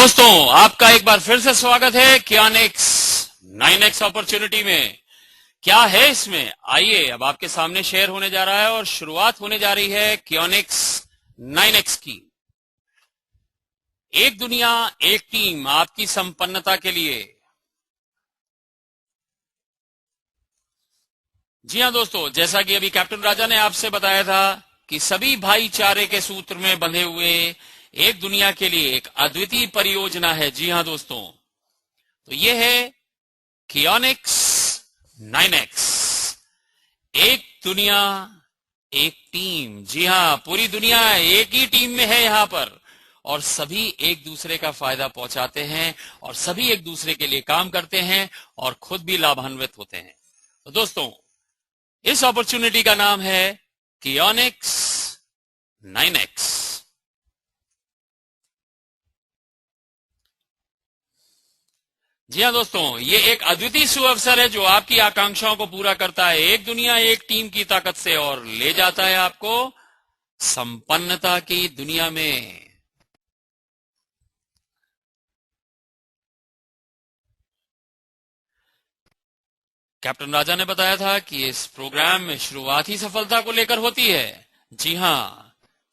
दोस्तों, आपका एक बार फिर से स्वागत है कियोनिक्स 9x अपॉर्चुनिटी में। क्या है इसमें, आइए अब आपके सामने शेयर होने जा रहा है और शुरुआत होने जा रही है कियोनिक्स 9x की। एक दुनिया एक टीम आपकी संपन्नता के लिए। जी हां दोस्तों, जैसा कि अभी कैप्टन राजा ने आपसे बताया था कि सभी भाईचारे के सूत्र में बंधे हुए एक दुनिया के लिए एक अद्वितीय परियोजना है। जी हां दोस्तों, तो यह है कियोनिक्स 9x। एक दुनिया एक टीम। जी हां, पूरी दुनिया एक ही टीम में है यहां पर, और सभी एक दूसरे का फायदा पहुंचाते हैं और सभी एक दूसरे के लिए काम करते हैं और खुद भी लाभान्वित होते हैं। तो दोस्तों, इस अपॉर्चुनिटी का नाम है कियोनिक्स 9x। जी हां दोस्तों, ये एक अद्वितीय सुअवसर है जो आपकी आकांक्षाओं को पूरा करता है एक दुनिया एक टीम की ताकत से और ले जाता है आपको संपन्नता की दुनिया में। कैप्टन राजा ने बताया था कि इस प्रोग्राम में शुरुआत ही सफलता को लेकर होती है। जी हां,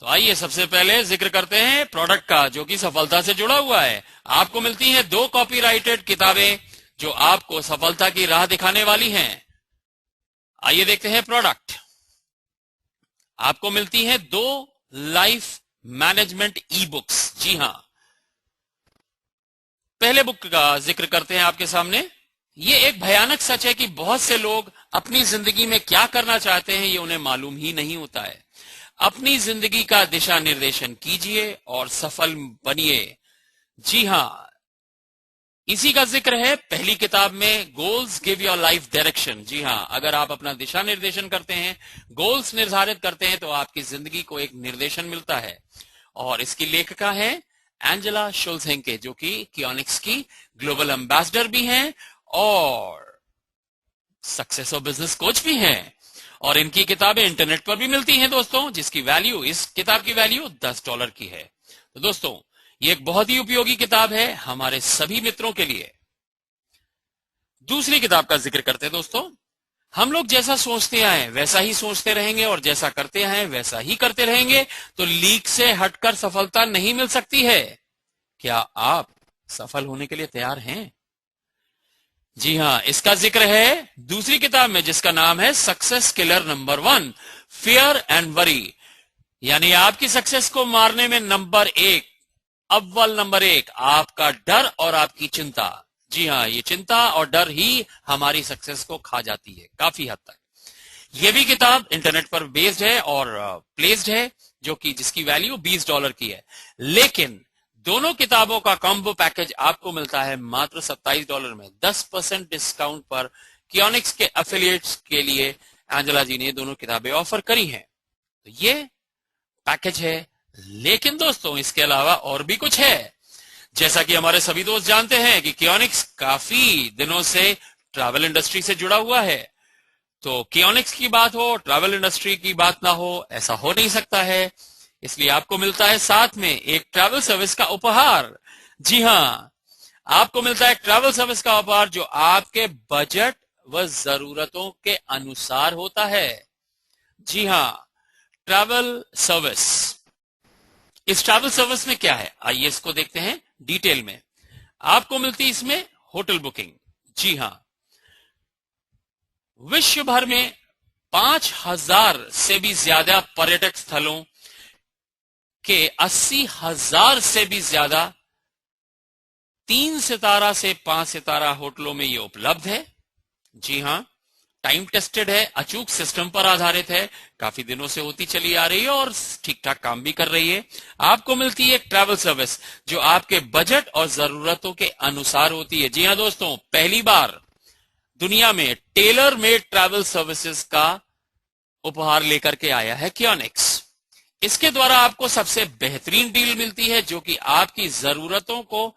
तो आइए सबसे पहले जिक्र करते हैं प्रोडक्ट का, जो कि सफलता से जुड़ा हुआ है। आपको मिलती हैं 2 कॉपीराइटेड किताबें जो आपको सफलता की राह दिखाने वाली हैं। आइए देखते हैं प्रोडक्ट। आपको मिलती हैं 2 लाइफ मैनेजमेंट ई बुक्स। जी हां, पहले बुक का जिक्र करते हैं आपके सामने। ये एक भयानक सच है कि बहुत से लोग अपनी जिंदगी में क्या करना चाहते हैं ये उन्हें मालूम ही नहीं होता है। अपनी जिंदगी का दिशा निर्देशन कीजिए और सफल बनिए। जी हां, इसी का जिक्र है पहली किताब में, goals give your life direction. जी हां, अगर आप अपना दिशा निर्देशन करते हैं, गोल्स निर्धारित करते हैं, तो आपकी जिंदगी को एक निर्देशन मिलता है। और इसकी लेखिका है एंजेला शुल्ज़हेंके, जो कि कियोनिक्स की ग्लोबल एम्बेसडर भी हैं और सक्सेस और बिजनेस कोच भी हैं। और इनकी किताबें इंटरनेट पर भी मिलती हैं दोस्तों, जिसकी वैल्यू, इस किताब की वैल्यू $10 की है। तो दोस्तों, ये एक बहुत ही उपयोगी किताब है हमारे सभी मित्रों के लिए। दूसरी किताब का जिक्र करते हैं दोस्तों। हम लोग जैसा सोचते आए वैसा ही सोचते रहेंगे और जैसा करते आए वैसा ही करते रहेंगे, तो लीक से हटकर सफलता नहीं मिल सकती है। क्या आप सफल होने के लिए तैयार हैं? जी हां, इसका जिक्र है दूसरी किताब में, जिसका नाम है success killer number 1, fear and worry. यानी आपकी सक्सेस को मारने में अव्वल नंबर 1 आपका डर और आपकी चिंता। जी हां, ये चिंता और डर ही हमारी सक्सेस को खा जाती है काफी हद तक। ये भी किताब इंटरनेट पर बेस्ड है और प्लेस्ड है, जो कि जिसकी वैल्यू $20 की है। लेकिन दोनों किताबों का कॉम्बो पैकेज आपको मिलता है मात्र $27 में, 10% डिस्काउंट पर। कियोनिक्स के एफिलिएट्स के लिए एंजेला जी ने दोनों किताबें ऑफर करी हैं। तो ये पैकेज है। लेकिन दोस्तों, इसके अलावा और भी कुछ है। जैसा कि हमारे सभी दोस्त जानते हैं कि कियोनिक्स काफी दिनों से ट्रैवल इंडस्ट्री से जुड़ा हुआ है। तो कियोनिक्स की बात हो, ट्रैवल इंडस्ट्री की बात ना हो, ऐसा हो नहीं सकता है। इसलिए आपको मिलता है साथ में एक ट्रैवल सर्विस का उपहार। जी हां, आपको मिलता है एक ट्रैवल सर्विस का उपहार जो आपके बजट व जरूरतों के अनुसार होता है। जी हां, ट्रैवल सर्विस। इस ट्रैवल सर्विस में क्या है, आइए इसको देखते हैं डिटेल में। आपको मिलती है इसमें होटल बुकिंग। जी हां, विश्व भर में 5000 से भी ज्यादा पर्यटक स्थलों के 80,000 से भी ज्यादा 3 सितारा से 5 सितारा होटलों में यह उपलब्ध है। जी हां, टाइम टेस्टेड है, अचूक सिस्टम पर आधारित है, काफी दिनों से होती चली आ रही है और ठीक ठाक काम भी कर रही है। आपको मिलती है एक ट्रैवल सर्विस जो आपके बजट और जरूरतों के अनुसार होती है। जी हां दोस्तों, पहली बार दुनिया में टेलर मेड ट्रैवल सर्विसेज का उपहार लेकर के आया है कियोनिक्स। इसके द्वारा आपको सबसे बेहतरीन डील मिलती है, जो कि आपकी जरूरतों को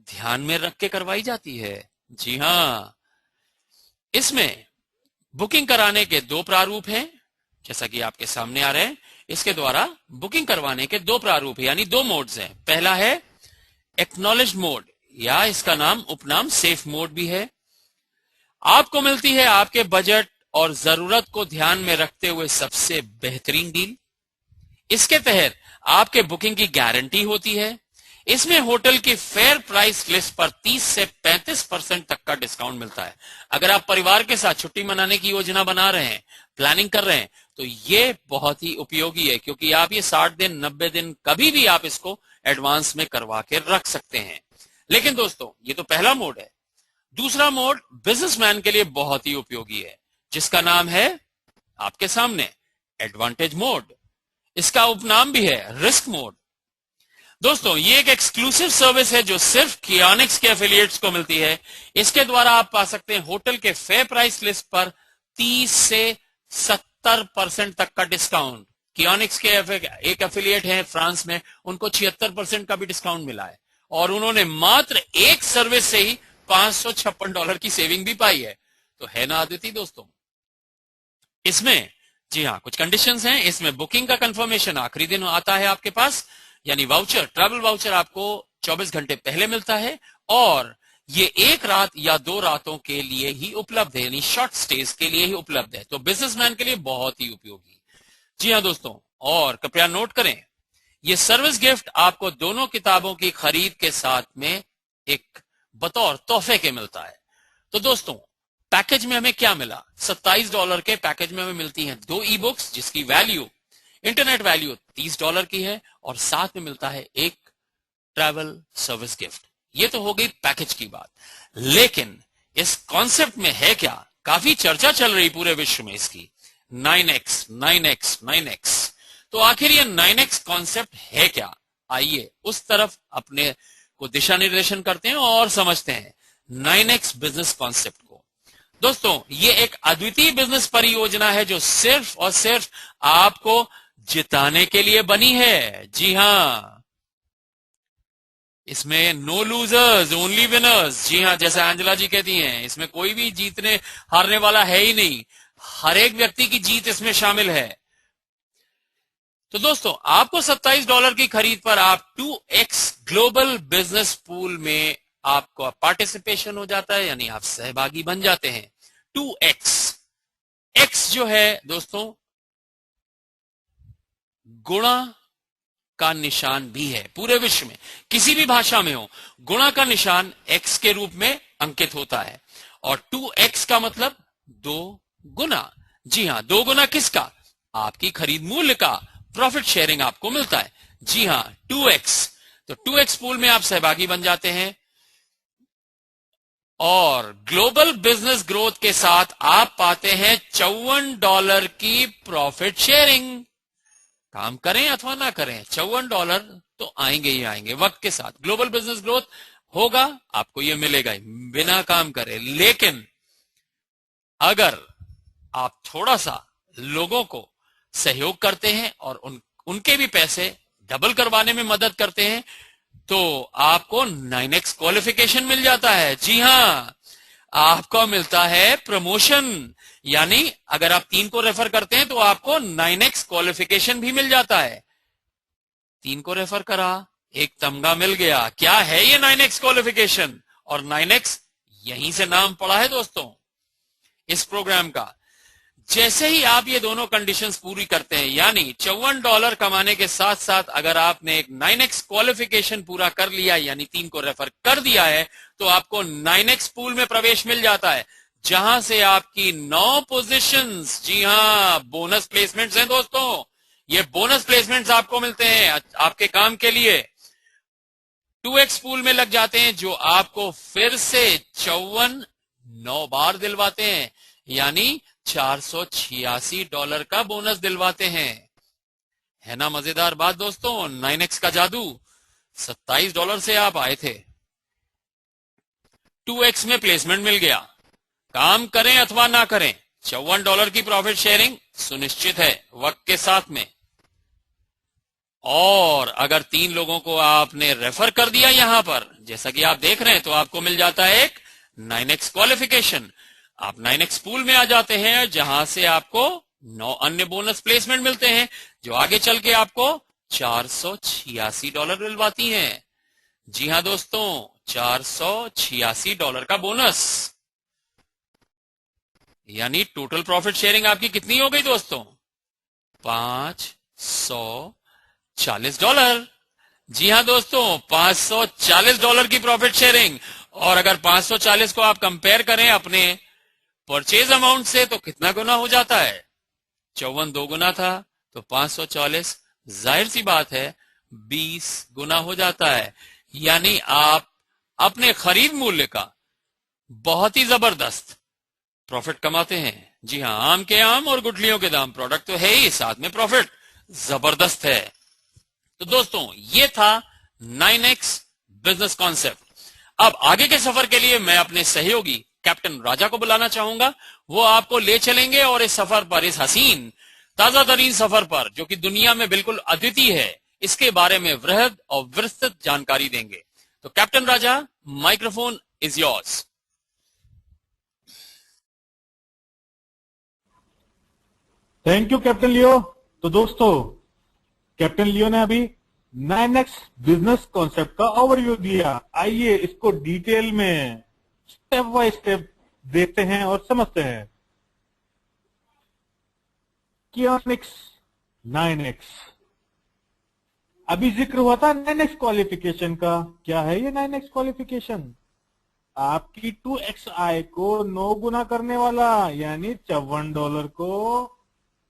ध्यान में रख के करवाई जाती है। जी हां, इसमें बुकिंग कराने के 2 प्रारूप हैं, जैसा कि आपके सामने आ रहे हैं। इसके द्वारा बुकिंग करवाने के 2 प्रारूप यानी 2 मोड्स हैं। पहला है एक्नॉलेज मोड या इसका नाम उपनाम सेफ मोड भी है। आपको मिलती है आपके बजट और जरूरत को ध्यान में रखते हुए सबसे बेहतरीन डील। इसके तहत आपके बुकिंग की गारंटी होती है। इसमें होटल की फेयर प्राइस लिस्ट पर 30 से 35% तक का डिस्काउंट मिलता है। अगर आप परिवार के साथ छुट्टी मनाने की योजना बना रहे हैं, प्लानिंग कर रहे हैं, तो ये बहुत ही उपयोगी है, क्योंकि आप ये 60 दिन 90 दिन कभी भी आप इसको एडवांस में करवा के रख सकते हैं। लेकिन दोस्तों, ये तो पहला मोड है। दूसरा मोड बिजनेसमैन के लिए बहुत ही उपयोगी है, जिसका नाम है आपके सामने एडवांटेज मोड। इसका उपनाम भी है रिस्क मोड। दोस्तों, ये एक एक्सक्लूसिव सर्विस है जो सिर्फ कियोनिक्स के एफिलिएट्स को मिलती है। इसके द्वारा आप पा सकते हैं होटल के फेयर प्राइस लिस्ट पर 30 से 70% तक का डिस्काउंट। कियोनिक्स के एक एफिलिएट है फ्रांस में, उनको 76% का भी डिस्काउंट मिला है और उन्होंने मात्र एक सर्विस से ही $556 की सेविंग भी पाई है। तो है ना अदिति दोस्तों। इसमें जी हाँ, कुछ कंडीशंस हैं। इसमें बुकिंग का कंफर्मेशन आखिरी दिन आता है आपके पास, यानी वाउचर, ट्रैवल वाउचर आपको 24 घंटे पहले मिलता है और ये एक रात या 2 रातों के लिए ही उपलब्ध है, यानी शॉर्ट स्टेज के लिए ही उपलब्ध है। तो बिजनेसमैन के लिए बहुत ही उपयोगी। जी हाँ दोस्तों, और कृपया नोट करें, ये सर्विस गिफ्ट आपको दोनों किताबों की खरीद के साथ में एक बतौर तोहफे के मिलता है। तो दोस्तों, पैकेज में हमें क्या मिला? $27 के पैकेज में हमें मिलती हैं 2 ई बुक्स, जिसकी वैल्यू, इंटरनेट वैल्यू $30 की है, और साथ में मिलता है एक ट्रैवल सर्विस गिफ्ट। ये तो हो गई पैकेज की बात। लेकिन इस कॉन्सेप्ट में है क्या? काफी चर्चा चल रही पूरे विश्व में इसकी, 9x 9x 9x। तो आखिर ये 9x कॉन्सेप्ट है क्या? आइए उस तरफ अपने को दिशा निर्देशन करते हैं और समझते हैं 9x बिजनेस कॉन्सेप्ट को। दोस्तों, ये एक अद्वितीय बिजनेस परियोजना है जो सिर्फ और सिर्फ आपको जिताने के लिए बनी है। जी हां, इसमें नो लूजर्स ओनली विनर्स। जी हां, जैसा एंजेला जी कहती हैं, इसमें कोई भी जीतने हारने वाला है ही नहीं, हर एक व्यक्ति की जीत इसमें शामिल है। तो दोस्तों, आपको $27 की खरीद पर आप 2x ग्लोबल बिजनेस पूल में आपको पार्टिसिपेशन हो जाता है, यानी आप सहभागी बन जाते हैं। 2x x जो है दोस्तों, गुणा का निशान भी है। पूरे विश्व में किसी भी भाषा में हो, गुणा का निशान x के रूप में अंकित होता है, और 2x का मतलब 2 गुना। जी हां, 2 गुना किसका? आपकी खरीद मूल्य का। प्रॉफिट शेयरिंग आपको मिलता है। जी हां, 2x। तो 2x पूल में आप सहभागी बन जाते हैं और ग्लोबल बिजनेस ग्रोथ के साथ आप पाते हैं $54 की प्रॉफिट शेयरिंग। काम करें अथवा ना करें, $54 तो आएंगे ही आएंगे वक्त के साथ। ग्लोबल बिजनेस ग्रोथ होगा, आपको ये मिलेगा ही बिना काम करे। लेकिन अगर आप थोड़ा सा लोगों को सहयोग करते हैं और उनके भी पैसे डबल करवाने में मदद करते हैं, तो आपको 9x क्वालिफिकेशन मिल जाता है। जी हां, आपको मिलता है प्रमोशन, यानी अगर आप 3 को रेफर करते हैं तो आपको 9x क्वालिफिकेशन भी मिल जाता है। 3 को रेफर करा, एक तमगा मिल गया। क्या है ये 9x क्वालिफिकेशन? और 9x यहीं से नाम पड़ा है दोस्तों इस प्रोग्राम का। जैसे ही आप ये दोनों कंडीशंस पूरी करते हैं, यानी $54 कमाने के साथ साथ अगर आपने एक 9x क्वालिफिकेशन पूरा कर लिया, यानी 3 को रेफर कर दिया है, तो आपको 9x पूल में प्रवेश मिल जाता है, जहां से आपकी 9 पोजीशंस, जी हां, बोनस प्लेसमेंट्स हैं दोस्तों। ये बोनस प्लेसमेंट्स आपको मिलते हैं आपके काम के लिए। 2x पूल में लग जाते हैं, जो आपको फिर से 54 9 बार दिलवाते हैं, यानी $486 का बोनस दिलवाते हैं। है ना मजेदार बात दोस्तों? 9x का जादू। $27 से आप आए थे, 2x में प्लेसमेंट मिल गया। काम करें अथवा ना करें, $54 की प्रॉफिट शेयरिंग सुनिश्चित है वक्त के साथ में। और अगर 3 लोगों को आपने रेफर कर दिया यहां पर, जैसा कि आप देख रहे हैं, तो आपको मिल जाता है एक 9x क्वालिफिकेशन। आप 9x पूल में आ जाते हैं, जहां से आपको 9 अन्य बोनस प्लेसमेंट मिलते हैं, जो आगे चल के आपको $486 दिलवाती हैं। जी हां दोस्तों, $486 का बोनस, यानी टोटल प्रॉफिट शेयरिंग आपकी कितनी हो गई दोस्तों? $540। जी हां दोस्तों, $540 की प्रॉफिट शेयरिंग। और अगर 540 को आप कंपेयर करें अपने परचेज अमाउंट से तो कितना गुना हो जाता है? 54 दो गुना था, तो 540 जाहिर सी बात है 20 गुना हो जाता है। यानी आप अपने खरीद मूल्य का बहुत ही जबरदस्त प्रॉफिट कमाते हैं। जी हाँ, आम के आम और गुठलियों के दाम, प्रोडक्ट तो है ही, साथ में प्रॉफिट जबरदस्त है। तो दोस्तों, ये था 9x बिजनेस कॉन्सेप्ट। अब आगे के सफर के लिए मैं अपने सहयोगी कैप्टन राजा को बुलाना चाहूंगा। वो आपको ले चलेंगे और इस सफर पर, इस हसीन ताजा तरीन सफर पर, जो कि दुनिया में बिल्कुल अद्वितीय है, इसके बारे में वृहद और विस्तृत जानकारी देंगे। तो captain Raja, microphone is yours. Thank you captain Leo. तो दोस्तों, कैप्टन लियो ने अभी 9x बिजनेस कॉन्सेप्ट का ओवरव्यू दिया। आइए इसको डिटेल में स्टेप बाय स्टेप देखते हैं और समझते हैं। कियोनिक्स 9x, अभी जिक्र हुआ था 9x क्वालिफिकेशन का। क्या है ये 9x क्वालिफिकेशन? आपकी 2x आय को 9 गुना करने वाला, यानी $54 को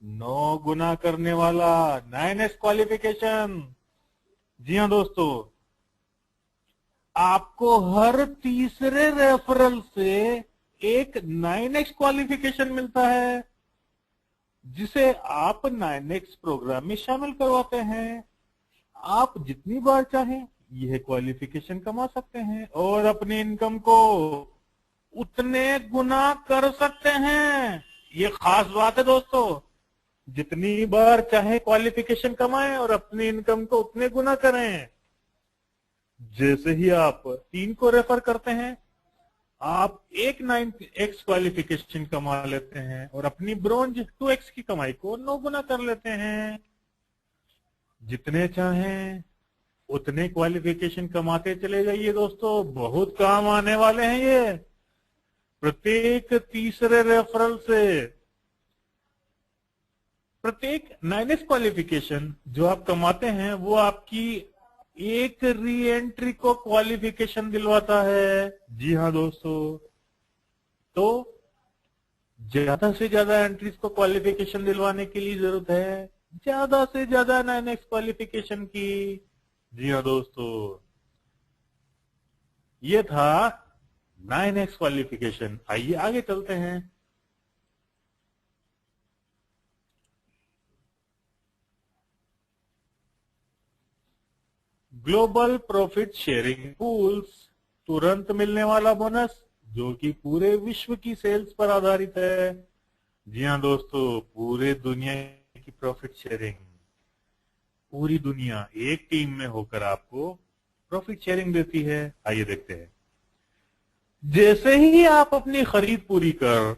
9 गुना करने वाला 9x क्वालिफिकेशन। जी हाँ दोस्तों, आपको हर तीसरे रेफरल से एक 9x क्वालिफिकेशन मिलता है, जिसे आप 9x प्रोग्राम में शामिल करवाते हैं। आप जितनी बार चाहें यह क्वालिफिकेशन कमा सकते हैं और अपनी इनकम को उतने गुना कर सकते हैं। ये खास बात है दोस्तों, जितनी बार चाहे क्वालिफिकेशन कमाएं और अपनी इनकम को उतने गुना करें। जैसे ही आप 3 को रेफर करते हैं, आप एक 9x क्वालिफिकेशन कमा लेते हैं और अपनी ब्रोंज 2x की कमाई को 9 गुना कर लेते हैं। जितने चाहें उतने क्वालिफिकेशन कमाते चले जाइए दोस्तों, बहुत काम आने वाले हैं ये। प्रत्येक तीसरे रेफरल से, प्रत्येक 9x क्वालिफिकेशन जो आप कमाते हैं वो आपकी एक री एंट्री को क्वालिफिकेशन दिलवाता है। जी हाँ दोस्तों, तो ज्यादा से ज्यादा एंट्रीज को क्वालिफिकेशन दिलवाने के लिए जरूरत है ज्यादा से ज्यादा 9x क्वालिफिकेशन की। जी हाँ दोस्तों, ये था 9x क्वालिफिकेशन। आइए आगे चलते हैं। ग्लोबल प्रॉफिट शेयरिंग पूल्स, तुरंत मिलने वाला बोनस जो कि पूरे विश्व की सेल्स पर आधारित है। जी हाँ दोस्तों, पूरे दुनिया की प्रॉफिट शेयरिंग, पूरी दुनिया एक टीम में होकर आपको प्रॉफिट शेयरिंग देती है। आइए देखते हैं। जैसे ही आप अपनी खरीद पूरी कर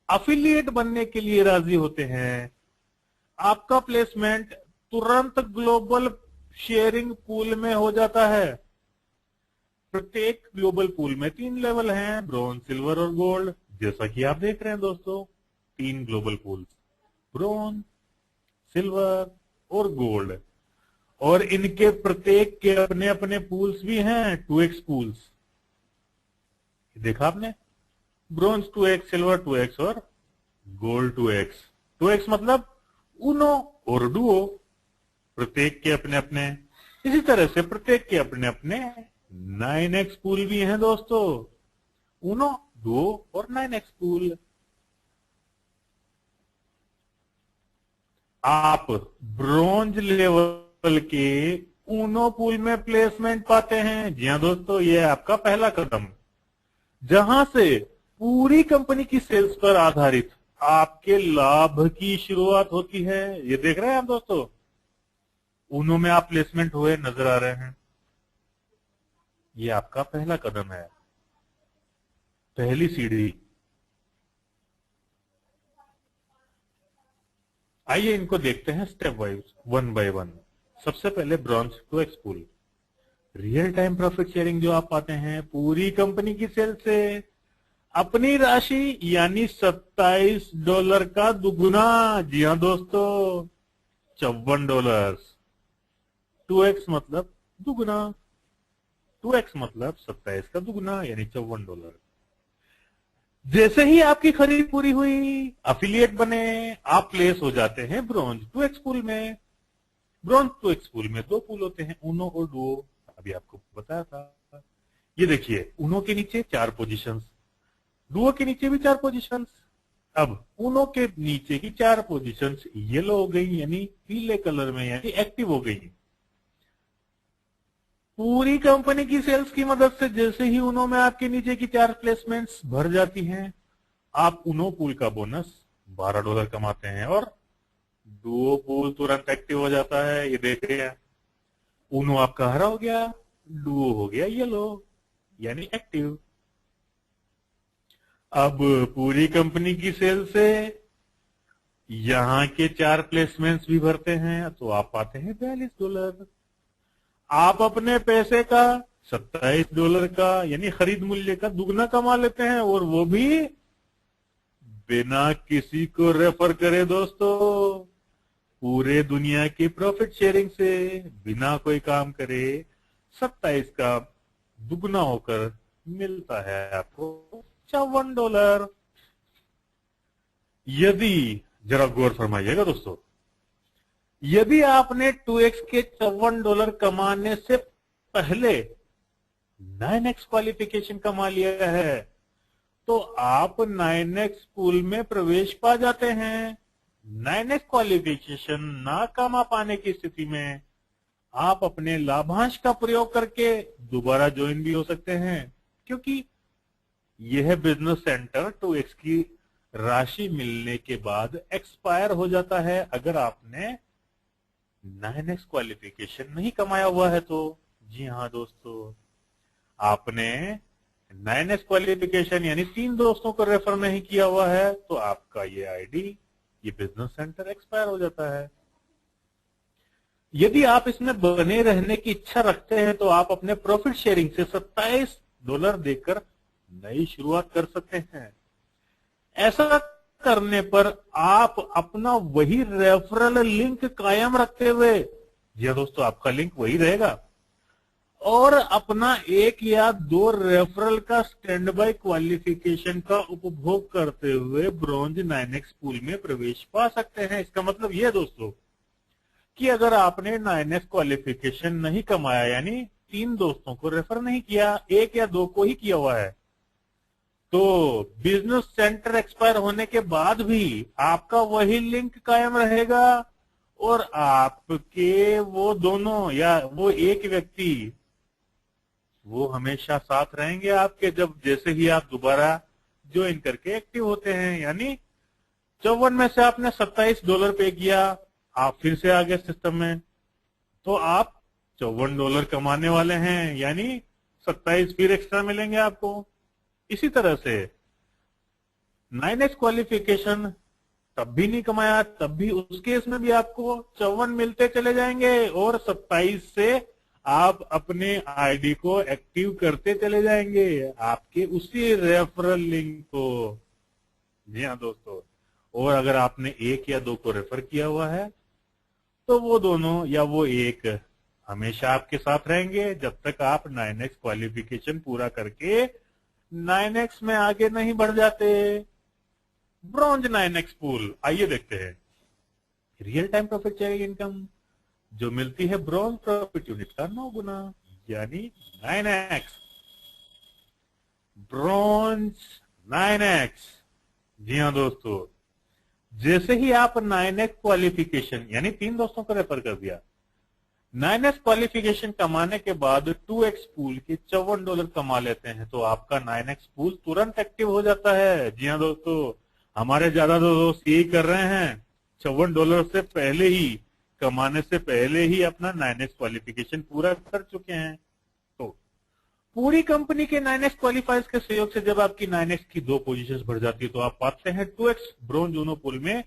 अफिलिएट बनने के लिए राजी होते हैं, आपका प्लेसमेंट तुरंत ग्लोबल शेयरिंग पूल में हो जाता है। प्रत्येक ग्लोबल पूल में 3 लेवल हैं, ब्रॉन्ज, सिल्वर और गोल्ड। जैसा कि आप देख रहे हैं दोस्तों, 3 ग्लोबल पूल, ब्रॉन्ज, सिल्वर और गोल्ड। और इनके प्रत्येक के अपने अपने पूल्स भी हैं, 2x पूल्स। देखा आपने, ब्रॉन्ज 2x, सिल्वर 2x और गोल्ड 2x। 2x मतलब उनो और डुओ, प्रत्येक के अपने अपने। इसी तरह से प्रत्येक के अपने अपने 9x पूल भी हैं दोस्तों, उनो, डुओ और 9x पूल। आप ब्रॉन्ज लेवल के उनो पूल में प्लेसमेंट पाते हैं। जी हाँ दोस्तों, यह है आपका पहला कदम, जहां से पूरी कंपनी की सेल्स पर आधारित आपके लाभ की शुरुआत होती है। ये देख रहे हैं आप दोस्तों, उनो में आप प्लेसमेंट हुए नजर आ रहे हैं। ये आपका पहला कदम है, पहली सीढ़ी। आइए इनको देखते हैं step wise, one by one. सबसे पहले bronze 2x pool. Real time profit sharing जो आप पाते हैं पूरी कंपनी की सेल से अपनी राशि यानी $27 का दुगुना। जी हाँ दोस्तों, $54। 2x मतलब दुगुना, 2x मतलब 27 का दुगुना यानी $54। जैसे ही आपकी खरीद पूरी हुई, अफिलिएट बने, आप प्लेस हो जाते हैं ब्रॉन्ज 2x पूल में। ब्रॉन्ज 2x पूल में दो पूल होते हैं, ऊनो और डुओ, अभी आपको बताया था। ये देखिए, ऊनो के नीचे 4 पोजीशंस, डुओ के नीचे भी 4 पोजीशंस। अब ऊनो के नीचे की 4 पोजीशंस येलो हो गई, यानी पीले कलर में, यानी एक्टिव हो गई। पूरी कंपनी की सेल्स की मदद से जैसे ही ऊनो में आपके नीचे की 4 प्लेसमेंट्स भर जाती हैं, आप ऊनो पूल का बोनस $12 कमाते हैं और डुओ पूल तुरंत एक्टिव हो जाता है। ये देखिए, ऊनो आपका हरा हो गया, डुओ हो गया येलो, यानी एक्टिव। अब पूरी कंपनी की सेल से यहां के 4 प्लेसमेंट्स भी भरते हैं तो आप पाते हैं $42। आप अपने पैसे का $27 का यानी खरीद मूल्य का दुगना कमा लेते हैं, और वो भी बिना किसी को रेफर करे दोस्तों। पूरे दुनिया की प्रॉफिट शेयरिंग से बिना कोई काम करे 27 का दुगना होकर मिलता है आपको $54। यदि जरा गौर फरमाइएगा दोस्तों, यदि आपने 2x के $54 कमाने से पहले 9x क्वालिफिकेशन कमा लिया है, तो आप 9x पूल में प्रवेश पा जाते हैं। 9x क्वालिफिकेशन ना कमा पाने की स्थिति में आप अपने लाभांश का प्रयोग करके दोबारा ज्वाइन भी हो सकते हैं, क्योंकि यह बिजनेस सेंटर 2x की राशि मिलने के बाद एक्सपायर हो जाता है अगर आपने 9x क्वालिफिकेशन नहीं कमाया हुआ है तो। जी हाँ दोस्तों, आपने 9x क्वालिफिकेशन यानी 3 दोस्तों को रेफर नहीं किया हुआ है तो आपका ये आईडी, ये बिजनेस सेंटर एक्सपायर हो जाता है। यदि आप इसमें बने रहने की इच्छा रखते हैं तो आप अपने प्रॉफिट शेयरिंग से $27 देकर नई शुरुआत कर सकते हैं। ऐसा करने पर आप अपना वही रेफरल लिंक कायम रखते हुए, जी दोस्तों आपका लिंक वही रहेगा, और अपना 1 या 2 रेफरल का स्टैंड बाय क्वालिफिकेशन का उपभोग करते हुए ब्रॉन्ज 9x पूल में प्रवेश पा सकते हैं। इसका मतलब यह दोस्तों कि अगर आपने 9x क्वालिफिकेशन नहीं कमाया, यानी 3 दोस्तों को रेफर नहीं किया, 1 या 2 को ही किया हुआ है, तो बिजनेस सेंटर एक्सपायर होने के बाद भी आपका वही लिंक कायम रहेगा और आपके वो दोनों या वो एक व्यक्ति वो हमेशा साथ रहेंगे आपके, जब जैसे ही आप दोबारा ज्वाइन करके एक्टिव होते हैं। यानी 54 में से आपने $27 पे किया, आप फिर से आ गए सिस्टम में, तो आप $54 कमाने वाले हैं, यानी 27 फिर एक्स्ट्रा मिलेंगे आपको। इसी तरह से 9x क्वालिफिकेशन तब भी नहीं कमाया, तब भी उस केस में भी आपको 54 मिलते चले जाएंगे और 27 से आप अपने आईडी को एक्टिव करते चले जाएंगे, आपके उसी रेफरल लिंक को। जी हाँ दोस्तों, और अगर आपने 1 या 2 को रेफर किया हुआ है तो वो दोनों या वो एक हमेशा आपके साथ रहेंगे जब तक आप 9x क्वालिफिकेशन पूरा करके 9x में आगे नहीं बढ़ जाते। ब्रॉन्ज 9x पूल, आइए देखते हैं real time profit sharing income जो मिलती है ब्रॉन्ज प्रॉफिट यूनिट का 9 गुना, यानी 9x। Bronze 9x। जी हाँ दोस्तों, जैसे ही आप 9x क्वालिफिकेशन यानी 3 दोस्तों को रेफर कर दिया, 9x क्वालिफिकेशन कमाने के बाद 2x पूल के $54 कमा लेते हैं तो आपका 9x पूल तुरंत एक्टिव हो जाता है। जी हाँ दोस्तों, हमारे ज्यादा दोस्त यही कर रहे हैं, $54 से पहले ही, कमाने से पहले ही अपना 9x क्वालिफिकेशन पूरा कर चुके हैं। तो पूरी कंपनी के 9x क्वालिफायर्स के सहयोग से जब आपकी 9x की 2 पोजीशंस भर जाती है तो आप पाते हैं 2x ब्रॉन्ज ऊनो पूल में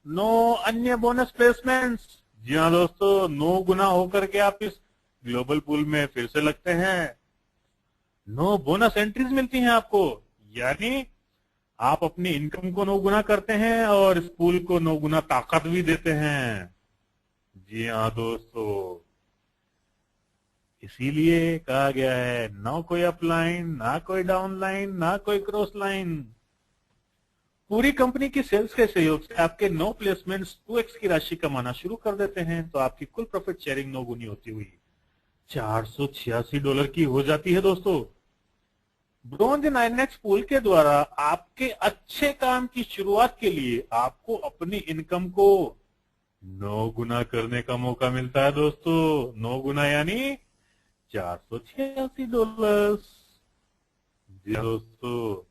9 अन्य बोनस प्लेसमेंट्स। जी हाँ दोस्तों, 9 गुना होकर के आप इस ग्लोबल पूल में फिर से लगते हैं, 9 बोनस एंट्रीज मिलती हैं आपको। यानी आप अपनी इनकम को 9 गुना करते हैं और इस पूल को 9 गुना ताकत भी देते हैं। जी हाँ दोस्तों, इसीलिए कहा गया है ना कोई अपलाइन, ना कोई डाउन लाइन, ना कोई क्रॉस लाइन। पूरी कंपनी की सेल्स के सहयोग से आपके 9 प्लेसमेंट्स 2x की राशि कमाना शुरू कर देते हैं, तो आपकी कुल प्रॉफिट शेयरिंग 9 गुनी होती हुई $486 की हो जाती है दोस्तों। ब्रॉन्ज 9x पूल के द्वारा आपके अच्छे काम की शुरुआत के लिए आपको अपनी इनकम को 9 गुना करने का मौका मिलता है दोस्तों। 9 गुना यानी $486। जी दोस्तों,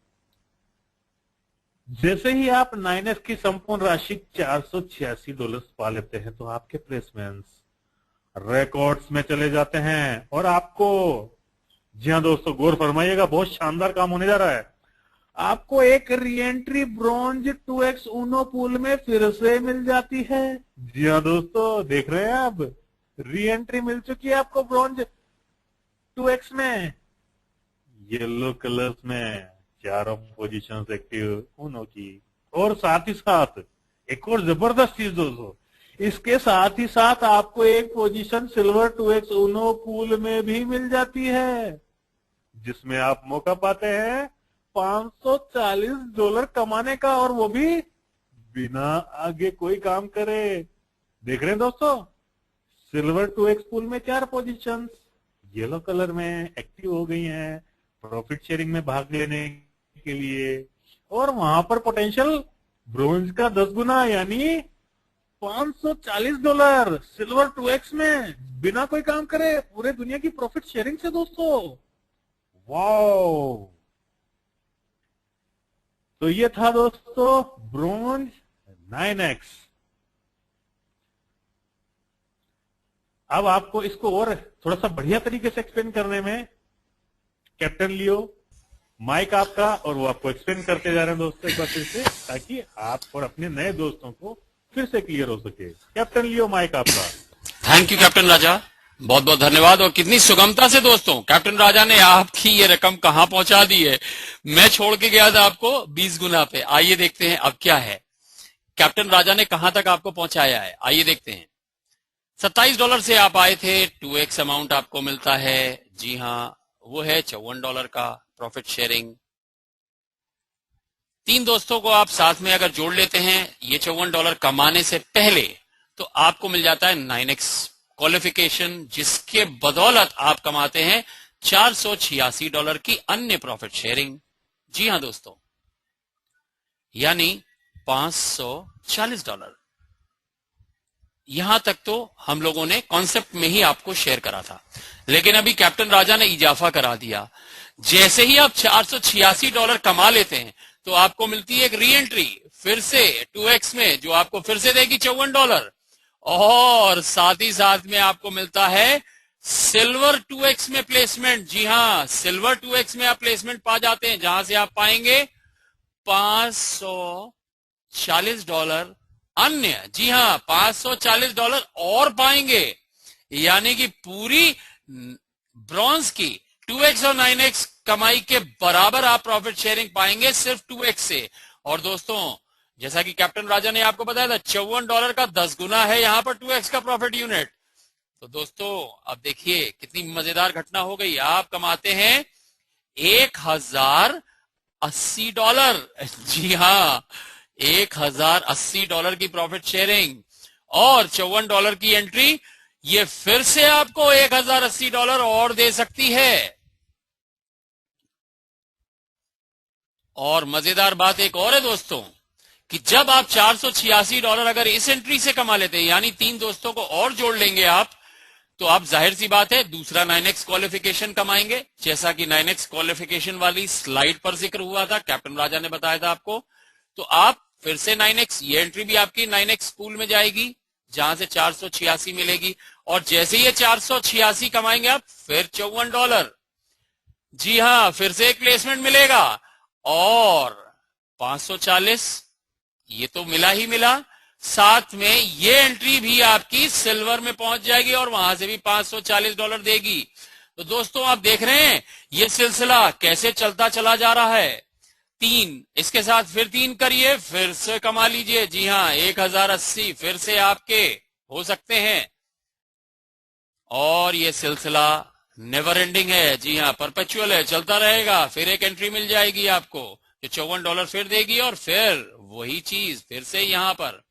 जैसे ही आप 9x की संपूर्ण राशि $486 पा लेते हैं, तो आपके प्लेसमेंट्स रिकॉर्ड्स में चले जाते हैं और आपको, जी हाँ दोस्तों गौर फरमाइएगा, बहुत शानदार काम होने जा रहा है, आपको एक re-entry bronze 2x Uno pool में फिर से मिल जाती है। जी हाँ दोस्तों, देख रहे हैं आप, रीएंट्री मिल चुकी है आपको ब्रॉन्ज 2x में, येलो कलर्स में, चारों पोजीशंस एक्टिव ऊनो की। और साथ ही साथ एक और जबरदस्त चीज दोस्तों, इसके साथ ही साथ आपको एक position silver 2x Uno pool में भी मिल जाती है, जिसमें आप मौका पाते हैं $540 कमाने का, और वो भी बिना आगे कोई काम करे। देख रहे हैं दोस्तों, सिल्वर 2x पूल में 4 पोजीशंस येलो कलर में एक्टिव हो गई हैं प्रॉफिट शेयरिंग में भाग लेने के लिए, और वहां पर पोटेंशियल ब्रोंज का 10 गुना यानी $540 सिल्वर 2x में बिना कोई काम करे, पूरे दुनिया की प्रॉफिट शेयरिंग से दोस्तों। वाओ, तो ये था दोस्तों ब्रोंज 9x। अब आपको इसको और थोड़ा सा बढ़िया तरीके से एक्सप्लेन करने में कैप्टन लियो माइक आपका, और वो आपको एक्सप्लेन करते जा रहे हैं दोस्तों एक बार फिर से, ताकि आप और अपने नए दोस्तों को फिर से क्लियर हो सके। कैप्टन लियो माइक आपका। थैंक यू कैप्टन राजा, बहुत बहुत धन्यवाद। और कितनी सुगमता से दोस्तों कैप्टन राजा ने आपकी ये रकम कहां पहुंचा दी है। मैं छोड़ के गया था आपको 20 गुना पे, आइए देखते हैं अब क्या है, कैप्टन राजा ने कहां तक आपको पहुंचाया है। आइए देखते हैं। $27 से आप आए थे, 2x अमाउंट आपको मिलता है। जी हाँ, वो है $54 का प्रॉफिट शेयरिंग। 3 दोस्तों को आप साथ में अगर जोड़ लेते हैं ये $54 कमाने से पहले, तो आपको मिल जाता है 9x क्वालिफिकेशन, जिसके बदौलत आप कमाते हैं $486 की अन्य प्रॉफिट शेयरिंग। जी हाँ दोस्तों, यानी $540। यहां तक तो हम लोगों ने कॉन्सेप्ट में ही आपको शेयर करा था, लेकिन अभी कैप्टन राजा ने इजाफा करा दिया। जैसे ही आप $486 कमा लेते हैं, तो आपको मिलती है एक री एंट्री फिर से 2x में, जो आपको फिर से देगी $54, और साथ ही साथ में आपको मिलता है सिल्वर 2x में प्लेसमेंट। जी हाँ, सिल्वर 2x में आप प्लेसमेंट पा जाते हैं, जहां से आप पाएंगे $540 अन्य। जी हाँ, $540 और पाएंगे, यानी कि पूरी ब्रॉन्ज की 2x और 9x कमाई के बराबर आप प्रॉफिट शेयरिंग पाएंगे सिर्फ 2x से। और दोस्तों, जैसा कि कैप्टन राजा ने आपको बताया था, $54 का 10 गुना है यहां पर 2x का प्रॉफिट यूनिट। तो दोस्तों अब देखिए कितनी मजेदार घटना हो गई। आप कमाते हैं $1080। जी हाँ, $1080 की प्रॉफिट शेयरिंग और $54 की एंट्री, ये फिर से आपको $1080 और दे सकती है। और मजेदार बात एक और है दोस्तों, कि जब आप $486 अगर इस एंट्री से कमा लेते हैं, यानी 3 दोस्तों को और जोड़ लेंगे आप, तो आप जाहिर सी बात है दूसरा 9x क्वालिफिकेशन कमाएंगे, जैसा कि 9x क्वालिफिकेशन वाली स्लाइड पर जिक्र हुआ था, कैप्टन राजा ने बताया था आपको। तो आप फिर से 9x, ये एंट्री भी आपकी 9x पूल में जाएगी, जहां से 486 मिलेगी, और जैसे ये 486 कमाएंगे आप, फिर $54। जी हाँ, फिर से एक प्लेसमेंट मिलेगा, और 540 ये तो मिला ही मिला, साथ में ये एंट्री भी आपकी सिल्वर में पहुंच जाएगी और वहां से भी $540 देगी। तो दोस्तों आप देख रहे हैं ये सिलसिला कैसे चलता चला जा रहा है। 3 इसके साथ फिर 3 करिए, फिर से कमा लीजिए। जी हाँ, 1080 फिर से आपके हो सकते हैं। और ये सिलसिला नेवर एंडिंग है। जी हाँ, परपेचुअल है, चलता रहेगा। फिर एक एंट्री मिल जाएगी आपको जो $54 फिर देगी और फिर वही चीज फिर से यहां पर।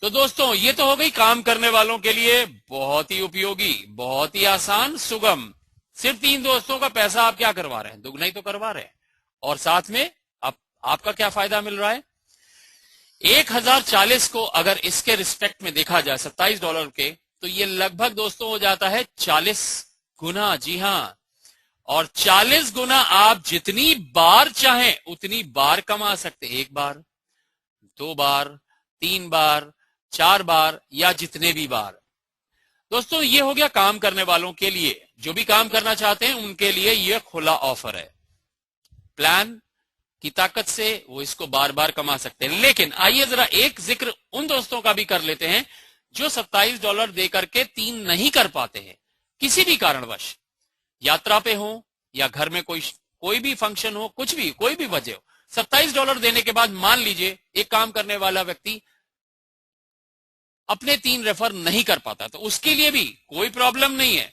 तो दोस्तों ये तो हो गई काम करने वालों के लिए बहुत ही उपयोगी, बहुत ही आसान, सुगम। सिर्फ 3 दोस्तों का पैसा आप क्या करवा रहे हैं, दुगना ही तो करवा रहे हैं। और साथ में आपका क्या फायदा मिल रहा है। 1040 को अगर इसके रिस्पेक्ट में देखा जाए $27 के, तो ये लगभग दोस्तों हो जाता है 40 गुना। जी हाँ, और 40 गुना आप जितनी बार चाहें उतनी बार कमा सकते। 1 बार, 2 बार, 3 बार, 4 बार या जितने भी बार। दोस्तों ये हो गया काम करने वालों के लिए। जो भी काम करना चाहते हैं उनके लिए यह खुला ऑफर है। प्लान की ताकत से वो इसको बार बार कमा सकते हैं। लेकिन आइए जरा एक जिक्र उन दोस्तों का भी कर लेते हैं जो $27 दे करके 3 नहीं कर पाते हैं, किसी भी कारणवश, यात्रा पे हो या घर में कोई भी फंक्शन हो, कुछ भी, कोई भी वजह हो। $27 देने के बाद मान लीजिए एक काम करने वाला व्यक्ति अपने 3 रेफर नहीं कर पाता, तो उसके लिए भी कोई प्रॉब्लम नहीं है।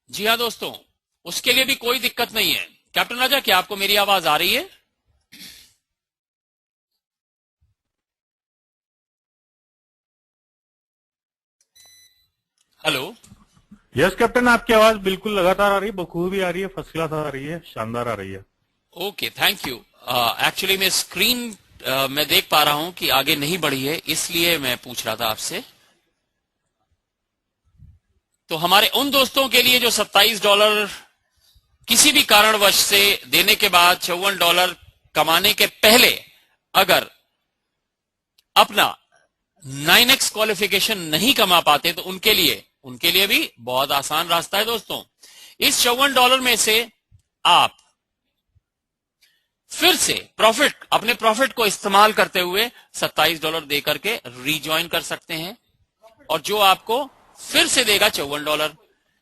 जी हाँ दोस्तों, उसके लिए भी कोई दिक्कत नहीं है। कैप्टन राजा, क्या आपको मेरी आवाज आ रही है? हेलो। यस कैप्टन, आपकी आवाज बिल्कुल लगातार आ रही है, बखूबी आ रही है, फर्स्ट क्लास आ रही है, शानदार आ रही है। Okay, thank you. एक्चुअली मैं स्क्रीन मैं देख पा रहा हूं कि आगे नहीं बढ़ी है, इसलिए मैं पूछ रहा था आपसे। तो हमारे उन दोस्तों के लिए जो $27 किसी भी कारणवश से देने के बाद $54 कमाने के पहले अगर अपना 9x क्वालिफिकेशन नहीं कमा पाते, तो उनके लिए भी बहुत आसान रास्ता है दोस्तों। इस $54 में से आप फिर से अपने प्रॉफिट को इस्तेमाल करते हुए $27 दे करके रीज्वाइन कर सकते हैं, और जो आपको फिर से देगा $54,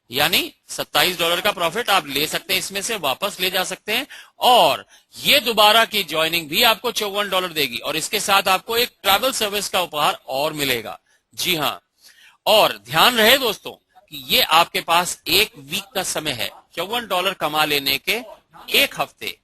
यानी $27 का प्रॉफिट आप ले सकते हैं, इसमें से वापस ले जा सकते हैं, और ये दोबारा की ज्वाइनिंग भी आपको $54 देगी, और इसके साथ आपको एक ट्रैवल सर्विस का उपहार और मिलेगा। जी हाँ, और ध्यान रहे दोस्तों कि ये आपके पास 1 वीक का समय है $54 कमा लेने के, 1 हफ्ते।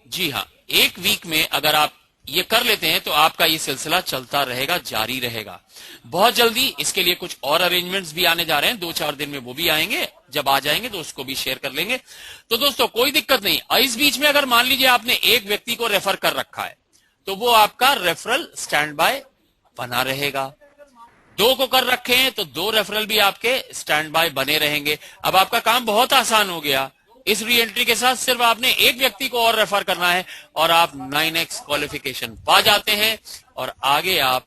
जी हाँ, 1 वीक में अगर आप ये कर लेते हैं तो आपका ये सिलसिला चलता रहेगा, जारी रहेगा। बहुत जल्दी इसके लिए कुछ और अरेंजमेंट्स भी आने जा रहे हैं, 2-4 दिन में वो भी आएंगे। जब आ जाएंगे तो उसको भी शेयर कर लेंगे। तो दोस्तों कोई दिक्कत नहीं। इस बीच में अगर मान लीजिए आपने एक व्यक्ति को रेफर कर रखा है, तो वो आपका रेफरल स्टैंड बाय बना रहेगा। 2 को कर रखे हैं तो 2 रेफरल भी आपके स्टैंड बाय बने रहेंगे। अब आपका काम बहुत आसान हो गया। इस री एंट्री के साथ सिर्फ आपने एक व्यक्ति को और रेफर करना है और आप 9x क्वालिफिकेशन पा जाते हैं, और आगे आप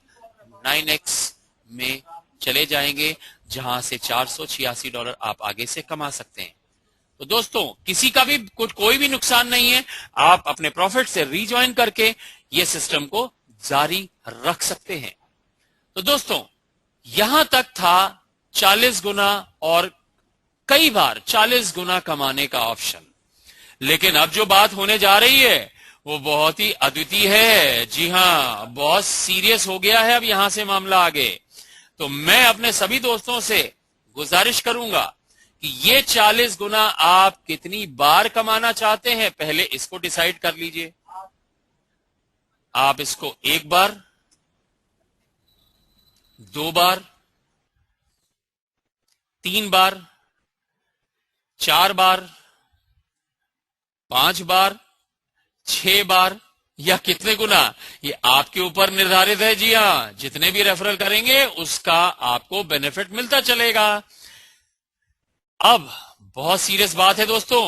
9x में चले जाएंगे, जहां से $486 आप आगे से कमा सकते हैं। तो दोस्तों किसी का भी कोई भी नुकसान नहीं है। आप अपने प्रॉफिट से रीज्वाइन करके ये सिस्टम को जारी रख सकते हैं। तो दोस्तों यहां तक था 40 गुना और कई बार 40 गुना कमाने का ऑप्शन। लेकिन अब जो बात होने जा रही है वो बहुत ही अद्वितीय है। जी हां, बहुत सीरियस हो गया है अब यहां से मामला आगे। तो मैं अपने सभी दोस्तों से गुजारिश करूंगा कि ये 40 गुना आप कितनी बार कमाना चाहते हैं, पहले इसको डिसाइड कर लीजिए। आप इसको 1 बार, 2 बार, 3 बार, 4 बार, 5 बार, 6 बार या कितने गुना, ये आपके ऊपर निर्धारित है। जी हां, जितने भी रेफरल करेंगे उसका आपको बेनिफिट मिलता चलेगा। अब बहुत सीरियस बात है दोस्तों,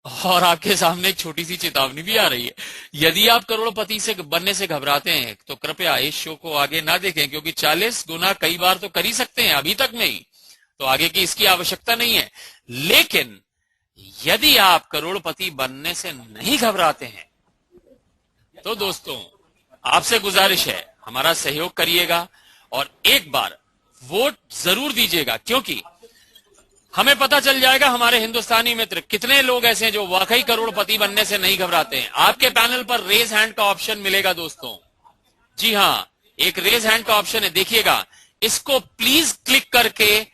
और आपके सामने एक छोटी सी चेतावनी भी आ रही है। यदि आप करोड़पति से बनने से घबराते हैं तो कृपया इस शो को आगे ना देखें, क्योंकि 40 गुना कई बार तो कर ही सकते हैं, अभी तक नहीं, तो आगे की इसकी आवश्यकता नहीं है। लेकिन यदि आप करोड़पति बनने से नहीं घबराते हैं तो दोस्तों आपसे गुजारिश है, हमारा सहयोग करिएगा और एक बार वोट जरूर दीजिएगा, क्योंकि हमें पता चल जाएगा हमारे हिंदुस्तानी मित्र कितने लोग ऐसे हैं जो वाकई करोड़पति बनने से नहीं घबराते हैं। आपके पैनल पर रेज हैंड का ऑप्शन मिलेगा दोस्तों। जी हां, एक रेज हैंड का ऑप्शन है, देखिएगा, इसको प्लीज क्लिक करके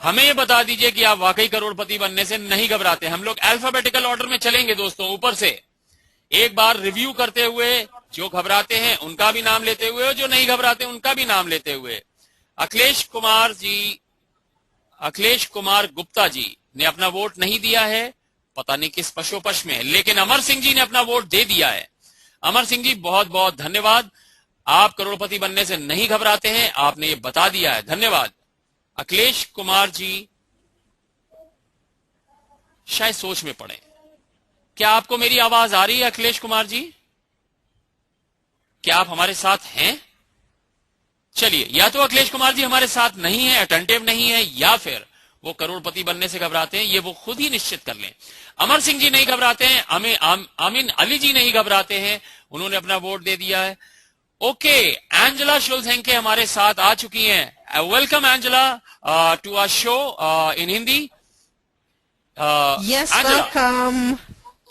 हमें ये बता दीजिए कि आप वाकई करोड़पति बनने से नहीं घबराते। हम लोग अल्फाबेटिकल ऑर्डर में चलेंगे दोस्तों, ऊपर से एक बार रिव्यू करते हुए, जो घबराते हैं उनका भी नाम लेते हुए, जो नहीं घबराते उनका भी नाम लेते हुए। अखिलेश कुमार गुप्ता जी ने अपना वोट नहीं दिया है, पता नहीं किस पशोपश में, लेकिन अमर सिंह जी ने अपना वोट दे दिया है। अमर सिंह जी बहुत बहुत धन्यवाद, आप करोड़पति बनने से नहीं घबराते हैं, आपने ये बता दिया है, धन्यवाद। अखिलेश कुमार जी शायद सोच में पड़े। क्या आपको मेरी आवाज आ रही है अखिलेश कुमार जी? क्या आप हमारे साथ हैं? चलिए, या तो अखिलेश कुमार जी हमारे साथ नहीं है, अटेंटिव नहीं है, या फिर वो करोड़पति बनने से घबराते हैं, ये वो खुद ही निश्चित कर लें। अमर सिंह जी नहीं घबराते हैं, आमीन अली जी नहीं घबराते हैं, उन्होंने अपना वोट दे दिया है। ओके, एंजेला शुल्स-हेंके हमारे साथ आ चुकी हैं। Welcome Angela to our show in Hindi. Yes, welcome.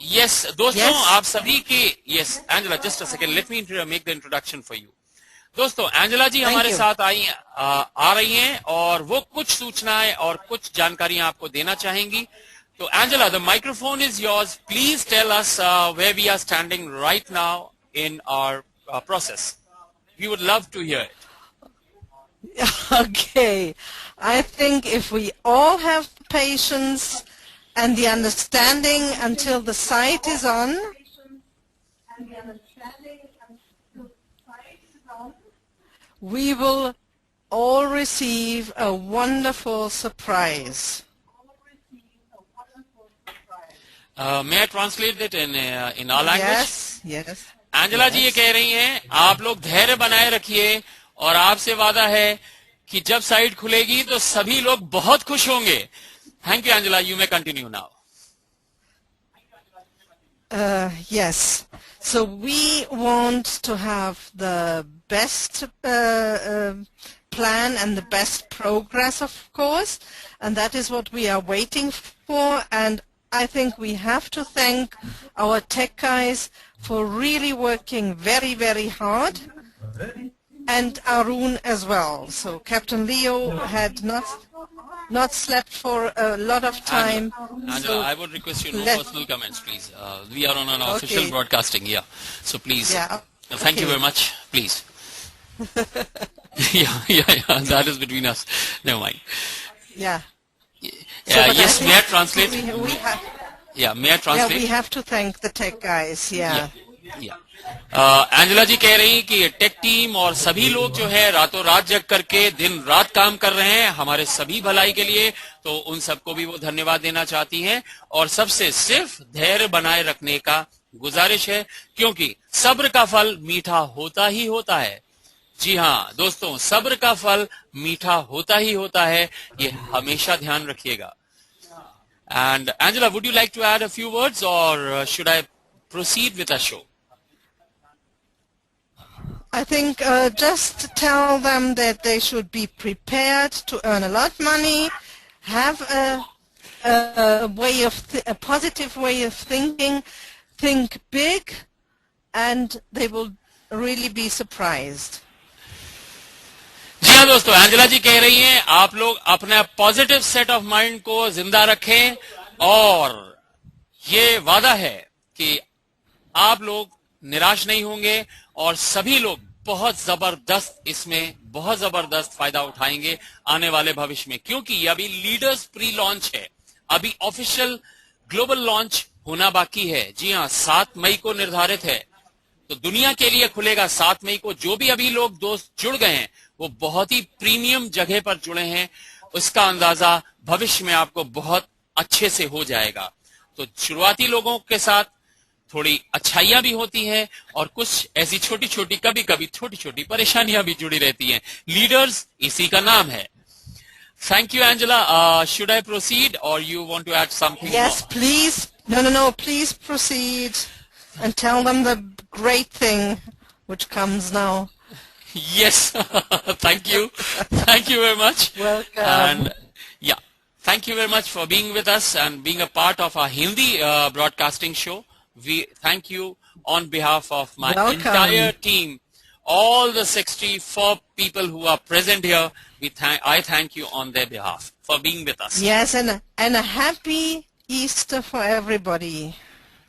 Yes दोस्तों, आप सभी के, yes Angela, just a second, let me make the introduction for you. दोस्तों, एंजेला जी हमारे साथ आ रही हैं और वो कुछ सूचनाएं और कुछ जानकारियां आपको देना चाहेंगी। तो Angela, the microphone is yours, please tell us where we are standing right now in our process. We would love to hear it. Okay, I think if we all have patience and the understanding until the site is on, we will all receive a wonderful surprise. May I translate it in our language? Yes. Angela ji ये कह रही हैं, आप लोग धैर्य बनाए रखिए और आपसे वादा है कि जब साइट खुलेगी तो सभी लोग बहुत खुश होंगे। Thank you Angela, you may continue now. Yes. So we want to have the best plan and the best progress, of course, and that is what we are waiting for. And I think we have to thank our tech guys for really working very, very hard, and Arun as well. So Captain Leo had not slept for a lot of time. Angela, so I would request you no personal comments, please. We are on an official broadcasting, so please. Yeah. Thank you very much, please. yeah, that is between us. Never mind. Yeah. Yes, may I translate? May I translate? Yeah, we have to thank the tech guys. Yeah. Angela ji कह रही कि tech team और सभी लोग जो है रातों रात जग करके दिन रात काम कर रहे हैं हमारे सभी भलाई के लिए, तो उन सबको भी वो धन्यवाद देना चाहती हैं और सबसे सिर्फ धैर्य बनाए रखने का गुजारिश है, क्योंकि सब्र का फल मीठा होता ही होता है। जी हाँ दोस्तों, सब्र का फल मीठा होता ही होता है, ये हमेशा ध्यान रखिएगा। And Angela, would you like to add a few words और should I proceed with a show? I think just tell them that they should be prepared to earn a lot of money, have a positive way of thinking, think big, and they will really be surprised. जी हाँ दोस्तों, Angela ji कह रही हैं आप लोग अपना positive set of mind को जिंदा रखें और ये वादा है कि आप लोग निराश नहीं होंगे और सभी लोग बहुत जबरदस्त फायदा उठाएंगे आने वाले भविष्य में, क्योंकि ये अभी लीडर्स प्री लॉन्च है, अभी ऑफिशियल ग्लोबल लॉन्च होना बाकी है। जी हाँ, 7 मई को निर्धारित है, तो दुनिया के लिए खुलेगा 7 मई को। जो भी अभी लोग दोस्त जुड़ गए हैं वो बहुत ही प्रीमियम जगह पर जुड़े हैं, उसका अंदाजा भविष्य में आपको बहुत अच्छे से हो जाएगा। तो शुरुआती लोगों के साथ थोड़ी अच्छाइयां भी होती हैं और कुछ ऐसी छोटी छोटी, कभी कभी छोटी छोटी परेशानियां भी जुड़ी रहती हैं। लीडर्स इसी का नाम है। Thank you Angela. Should I proceed और you want to add something? Yes, please. No, please proceed. and tell them the great thing which comes now. Yes, thank you. Thank you very much. Welcome. And yeah, thank you very much for being with us and being a part of our Hindi broadcasting show. We thank you on behalf of my Welcome. entire team, all the 64 people who are present here. I thank you on their behalf for being with us. Yes, and a happy Easter for everybody.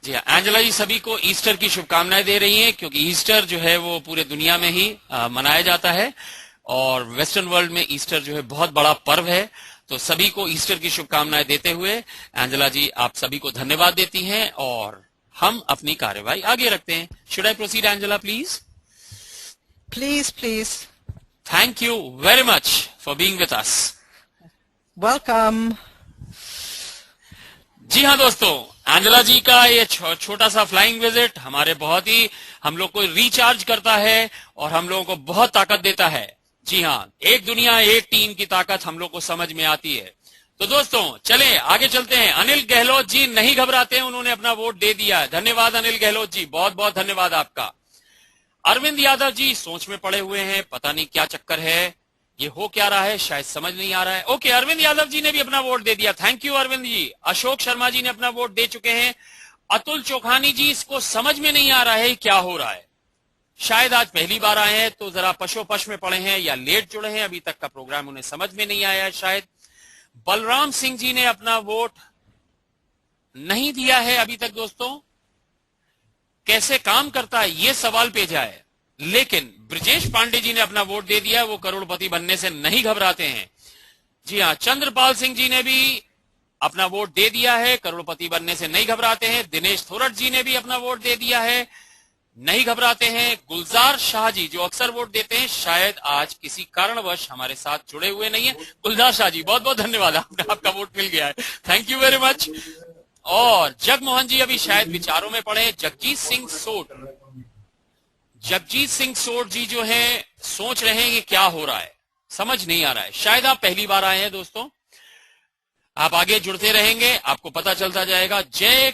जी हाँ, Angela जी सभी को Easter की शुभकामनाएं दे रही हैं, क्योंकि Easter जो है वो पूरे दुनिया में ही मनाया जाता है और वेस्टर्न वर्ल्ड में ईस्टर जो है बहुत बड़ा पर्व है। तो सभी को ईस्टर की शुभकामनाएं देते हुए एंजेला जी आप सभी को धन्यवाद देती हैं और हम अपनी कार्यवाही आगे रखते हैं। Should I proceed Angela please? Please, please. Thank you very much for being with us. Welcome. जी हाँ दोस्तों, एंजेला जी का ये छोटा सा फ्लाइंग विजिट हमारे बहुत ही हम लोग को रिचार्ज करता है और हम लोगों को बहुत ताकत देता है। जी हाँ, एक दुनिया एक टीम की ताकत हम लोग को समझ में आती है। तो दोस्तों चलें आगे चलते हैं। अनिल गहलोत जी नहीं घबराते हैं, उन्होंने अपना वोट दे दिया है। धन्यवाद अनिल गहलोत जी, बहुत बहुत धन्यवाद आपका। अरविंद यादव जी सोच में पड़े हुए हैं, पता नहीं क्या चक्कर है, ये हो क्या रहा है, शायद समझ नहीं आ रहा है। ओके, अरविंद यादव जी ने भी अपना वोट दे दिया, थैंक यू अरविंद जी। अशोक शर्मा जी ने अपना वोट दे चुके हैं। अतुल चोखानी जी, इसको समझ में नहीं आ रहा है क्या हो रहा है, शायद आज पहली बार आए हैं तो जरा पशोपश में पड़े हैं या लेट जुड़े हैं, अभी तक का प्रोग्राम उन्हें समझ में नहीं आया है शायद। बलराम सिंह जी ने अपना वोट नहीं दिया है अभी तक। दोस्तों कैसे काम करता है ये सवाल भेजा है, लेकिन ब्रजेश पांडे जी ने अपना वोट दे दिया, वो करोड़पति बनने से नहीं घबराते हैं। जी हाँ, चंद्रपाल सिंह जी ने भी अपना वोट दे दिया है, करोड़पति बनने से नहीं घबराते हैं। दिनेश थोरट जी ने भी अपना वोट दे दिया है, नहीं घबराते हैं। गुलजार शाह जी जो अक्सर वोट देते हैं, शायद आज किसी कारणवश हमारे साथ जुड़े हुए नहीं है। गुलजार शाह जी बहुत बहुत धन्यवाद, आपका वोट मिल गया है, थैंक यू वेरी मच। और जगमोहन जी अभी शायद विचारों में पड़े। जगजीत सिंह सोट जी जो है सोच रहे हैं कि क्या हो रहा है, समझ नहीं आ रहा है। शायद आप पहली बार आए हैं दोस्तों, आप आगे जुड़ते रहेंगे, आपको पता चलता जाएगा। जय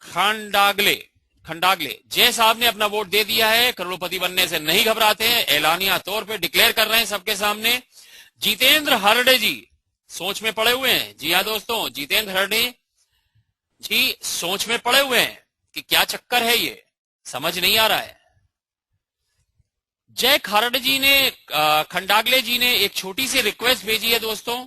खंडागले जय साहब ने अपना वोट दे दिया है, करोड़पति बनने से नहीं घबराते हैं, ऐलानिया तौर पे डिक्लेयर कर रहे हैं सबके सामने। जितेंद्र हरडे जी सोच में पड़े हुए हैं। जी हाँ दोस्तों, जितेंद्र हरडे जी सोच में पड़े हुए हैं कि क्या चक्कर है, ये समझ नहीं आ रहा है। जय खारडे जी ने खंडागले जी ने एक छोटी सी रिक्वेस्ट भेजी है दोस्तों,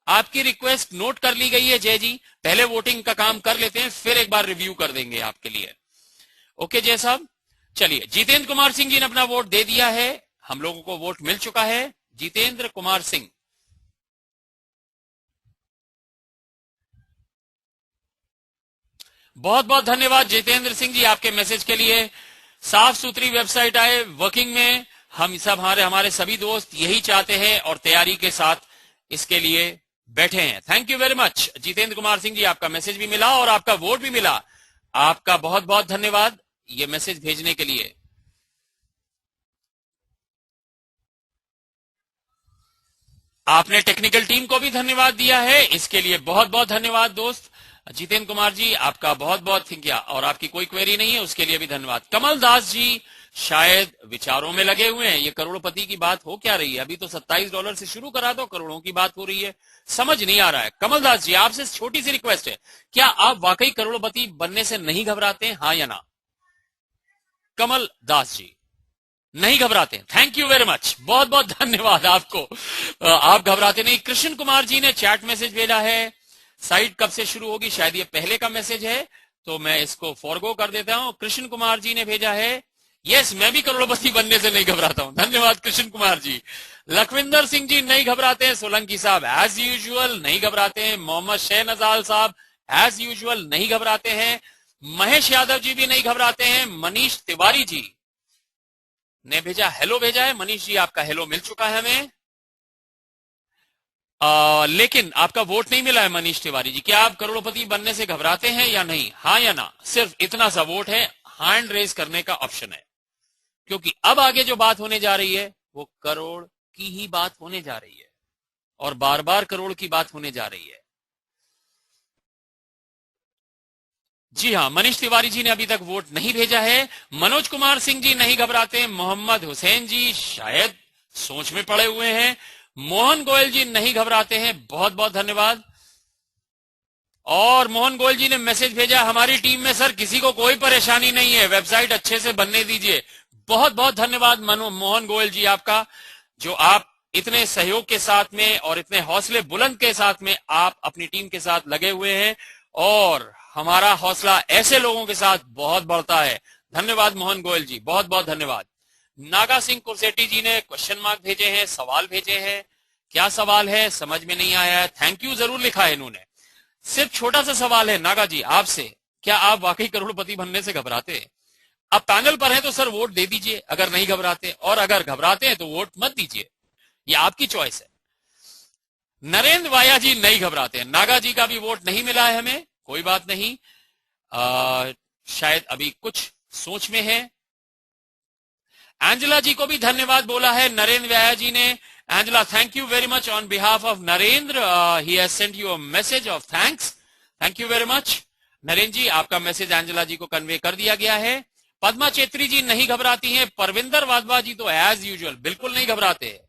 आपकी रिक्वेस्ट नोट कर ली गई है जय जी। पहले वोटिंग का काम कर लेते हैं, फिर एक बार रिव्यू कर देंगे आपके लिए। ओके जय साहब, चलिए। जितेंद्र कुमार सिंह जी ने अपना वोट दे दिया है, हम लोगों को वोट मिल चुका है। जितेंद्र कुमार सिंह, बहुत बहुत धन्यवाद जितेंद्र सिंह जी आपके मैसेज के लिए। साफ सुथरी वेबसाइट आए वर्किंग में, हम सब हमारे सभी दोस्त यही चाहते हैं और तैयारी के साथ इसके लिए बैठे हैं। Thank you very much Jitendra Kumar Singh ji, आपका मैसेज भी मिला और आपका वोट भी मिला, आपका बहुत बहुत धन्यवाद ये मैसेज भेजने के लिए। आपने टेक्निकल टीम को भी धन्यवाद दिया है, इसके लिए बहुत बहुत धन्यवाद दोस्त। जितेंद्र कुमार जी आपका बहुत बहुत थैंक, और आपकी कोई क्वेरी नहीं है उसके लिए भी धन्यवाद। कमल दास जी शायद विचारों में लगे हुए हैं, ये करोड़पति की बात हो क्या रही है, अभी तो $27 से शुरू करा दो, करोड़ों की बात हो रही है, समझ नहीं आ रहा है। कमल दास जी आपसे छोटी सी रिक्वेस्ट है, क्या आप वाकई करोड़पति बनने से नहीं घबराते हैं, हाँ या ना? कमल दास जी नहीं घबराते, थैंक यू वेरी मच, बहुत बहुत धन्यवाद आपको, आप घबराते नहीं। कृष्ण कुमार जी ने चैट मैसेज भेजा है, साइट कब से शुरू होगी, शायद ये पहले का मैसेज है तो मैं इसको फॉरगो कर देता हूं। कृष्ण कुमार जी ने भेजा है, यस मैं भी करोड़पति बनने से नहीं घबराता हूं, धन्यवाद कृष्ण कुमार जी। लखविंदर सिंह जी नहीं घबराते हैं, सोलंकी साहब एज यूजुअल नहीं घबराते हैं, मोहम्मद शहनजाल साहब एज यूजुअल नहीं घबराते हैं, महेश यादव जी भी नहीं घबराते हैं, मनीष तिवारी जी ने भेजा हेलो भेजा है, मनीष जी आपका हेलो मिल चुका है हमें, लेकिन आपका वोट नहीं मिला है मनीष तिवारी जी। क्या आप करोड़पति बनने से घबराते हैं या नहीं, हाँ या ना? सिर्फ इतना सा वोट है, हैंड रेज करने का ऑप्शन है, क्योंकि अब आगे जो बात होने जा रही है वो करोड़ की ही बात होने जा रही है और बार बार करोड़ की बात होने जा रही है। जी हाँ, मनीष तिवारी जी ने अभी तक वोट नहीं भेजा है। मनोज कुमार सिंह जी नहीं घबराते। मोहम्मद हुसैन जी शायद सोच में पड़े हुए हैं। मोहन गोयल जी नहीं घबराते हैं, बहुत बहुत धन्यवाद। और मोहन गोयल जी ने मैसेज भेजा, हमारी टीम में सर किसी को कोई परेशानी नहीं है, वेबसाइट अच्छे से बनने दीजिए। बहुत बहुत धन्यवाद मोहन गोयल जी आपका, जो आप इतने सहयोग के साथ में और इतने हौसले बुलंद के साथ में आप अपनी टीम के साथ लगे हुए हैं, और हमारा हौसला ऐसे लोगों के साथ बहुत बढ़ता है। धन्यवाद मोहन गोयल जी, बहुत बहुत धन्यवाद। नागा सिंह कुरसेटी जी ने क्वेश्चन मार्क भेजे हैं, सवाल भेजे हैं। क्या सवाल है समझ में नहीं आया है। थैंक यू जरूर लिखा है इन्होंने। सिर्फ छोटा सा सवाल है नागा जी आपसे, क्या आप वाकई करोड़पति बनने से घबराते हैं? आप पैनल पर हैं तो सर वोट दे दीजिए अगर नहीं घबराते, और अगर घबराते हैं तो वोट मत दीजिए, ये आपकी चॉइस है। नरेंद्र वाया जी नहीं घबराते हैं। नागा जी का भी वोट नहीं मिला है हमें, कोई बात नहीं, शायद अभी कुछ सोच में है। एंजेला जी को भी धन्यवाद बोला है नरेंद्र वाया जी ने। Angela, thank you very much on behalf of Narendra, he has sent you a message of thanks. Thank you very much Narendra ji, आपका मैसेज एंजेला जी को कन्वे कर दिया गया है। पद्मा चेत्री जी नहीं घबराती हैं। परविंदर वाधवा जी तो एज यूजुअल बिल्कुल नहीं घबराते हैं।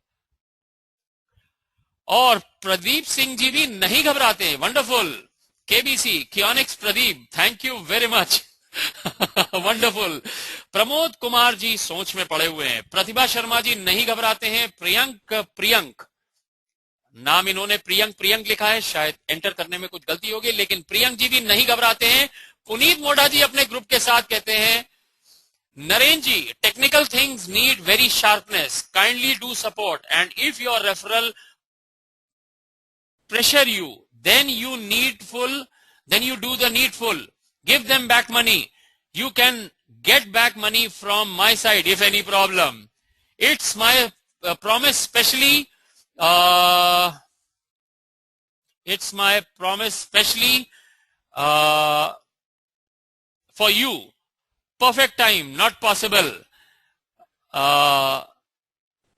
और प्रदीप सिंह जी भी नहीं घबराते हैं। Wonderful. KBC Keonics Pradeep, thank you very much. Wonderful. Pramod Kumar ji सोच में पड़े हुए हैं। प्रतिभा शर्मा जी नहीं घबराते हैं। प्रियंक नाम इन्होंने प्रियंक लिखा है, शायद एंटर करने में कुछ गलती होगी, लेकिन प्रियंक जी भी नहीं घबराते हैं। पुनीत मोढ़ा जी अपने ग्रुप के साथ कहते हैं, Narendra ji, technical things need very sharpness, kindly do support, and if your referral pressure you, then you do the needful, give them back money, you can get back money from my side if any problem. It's my promise specially for you. Perfect time, not possible.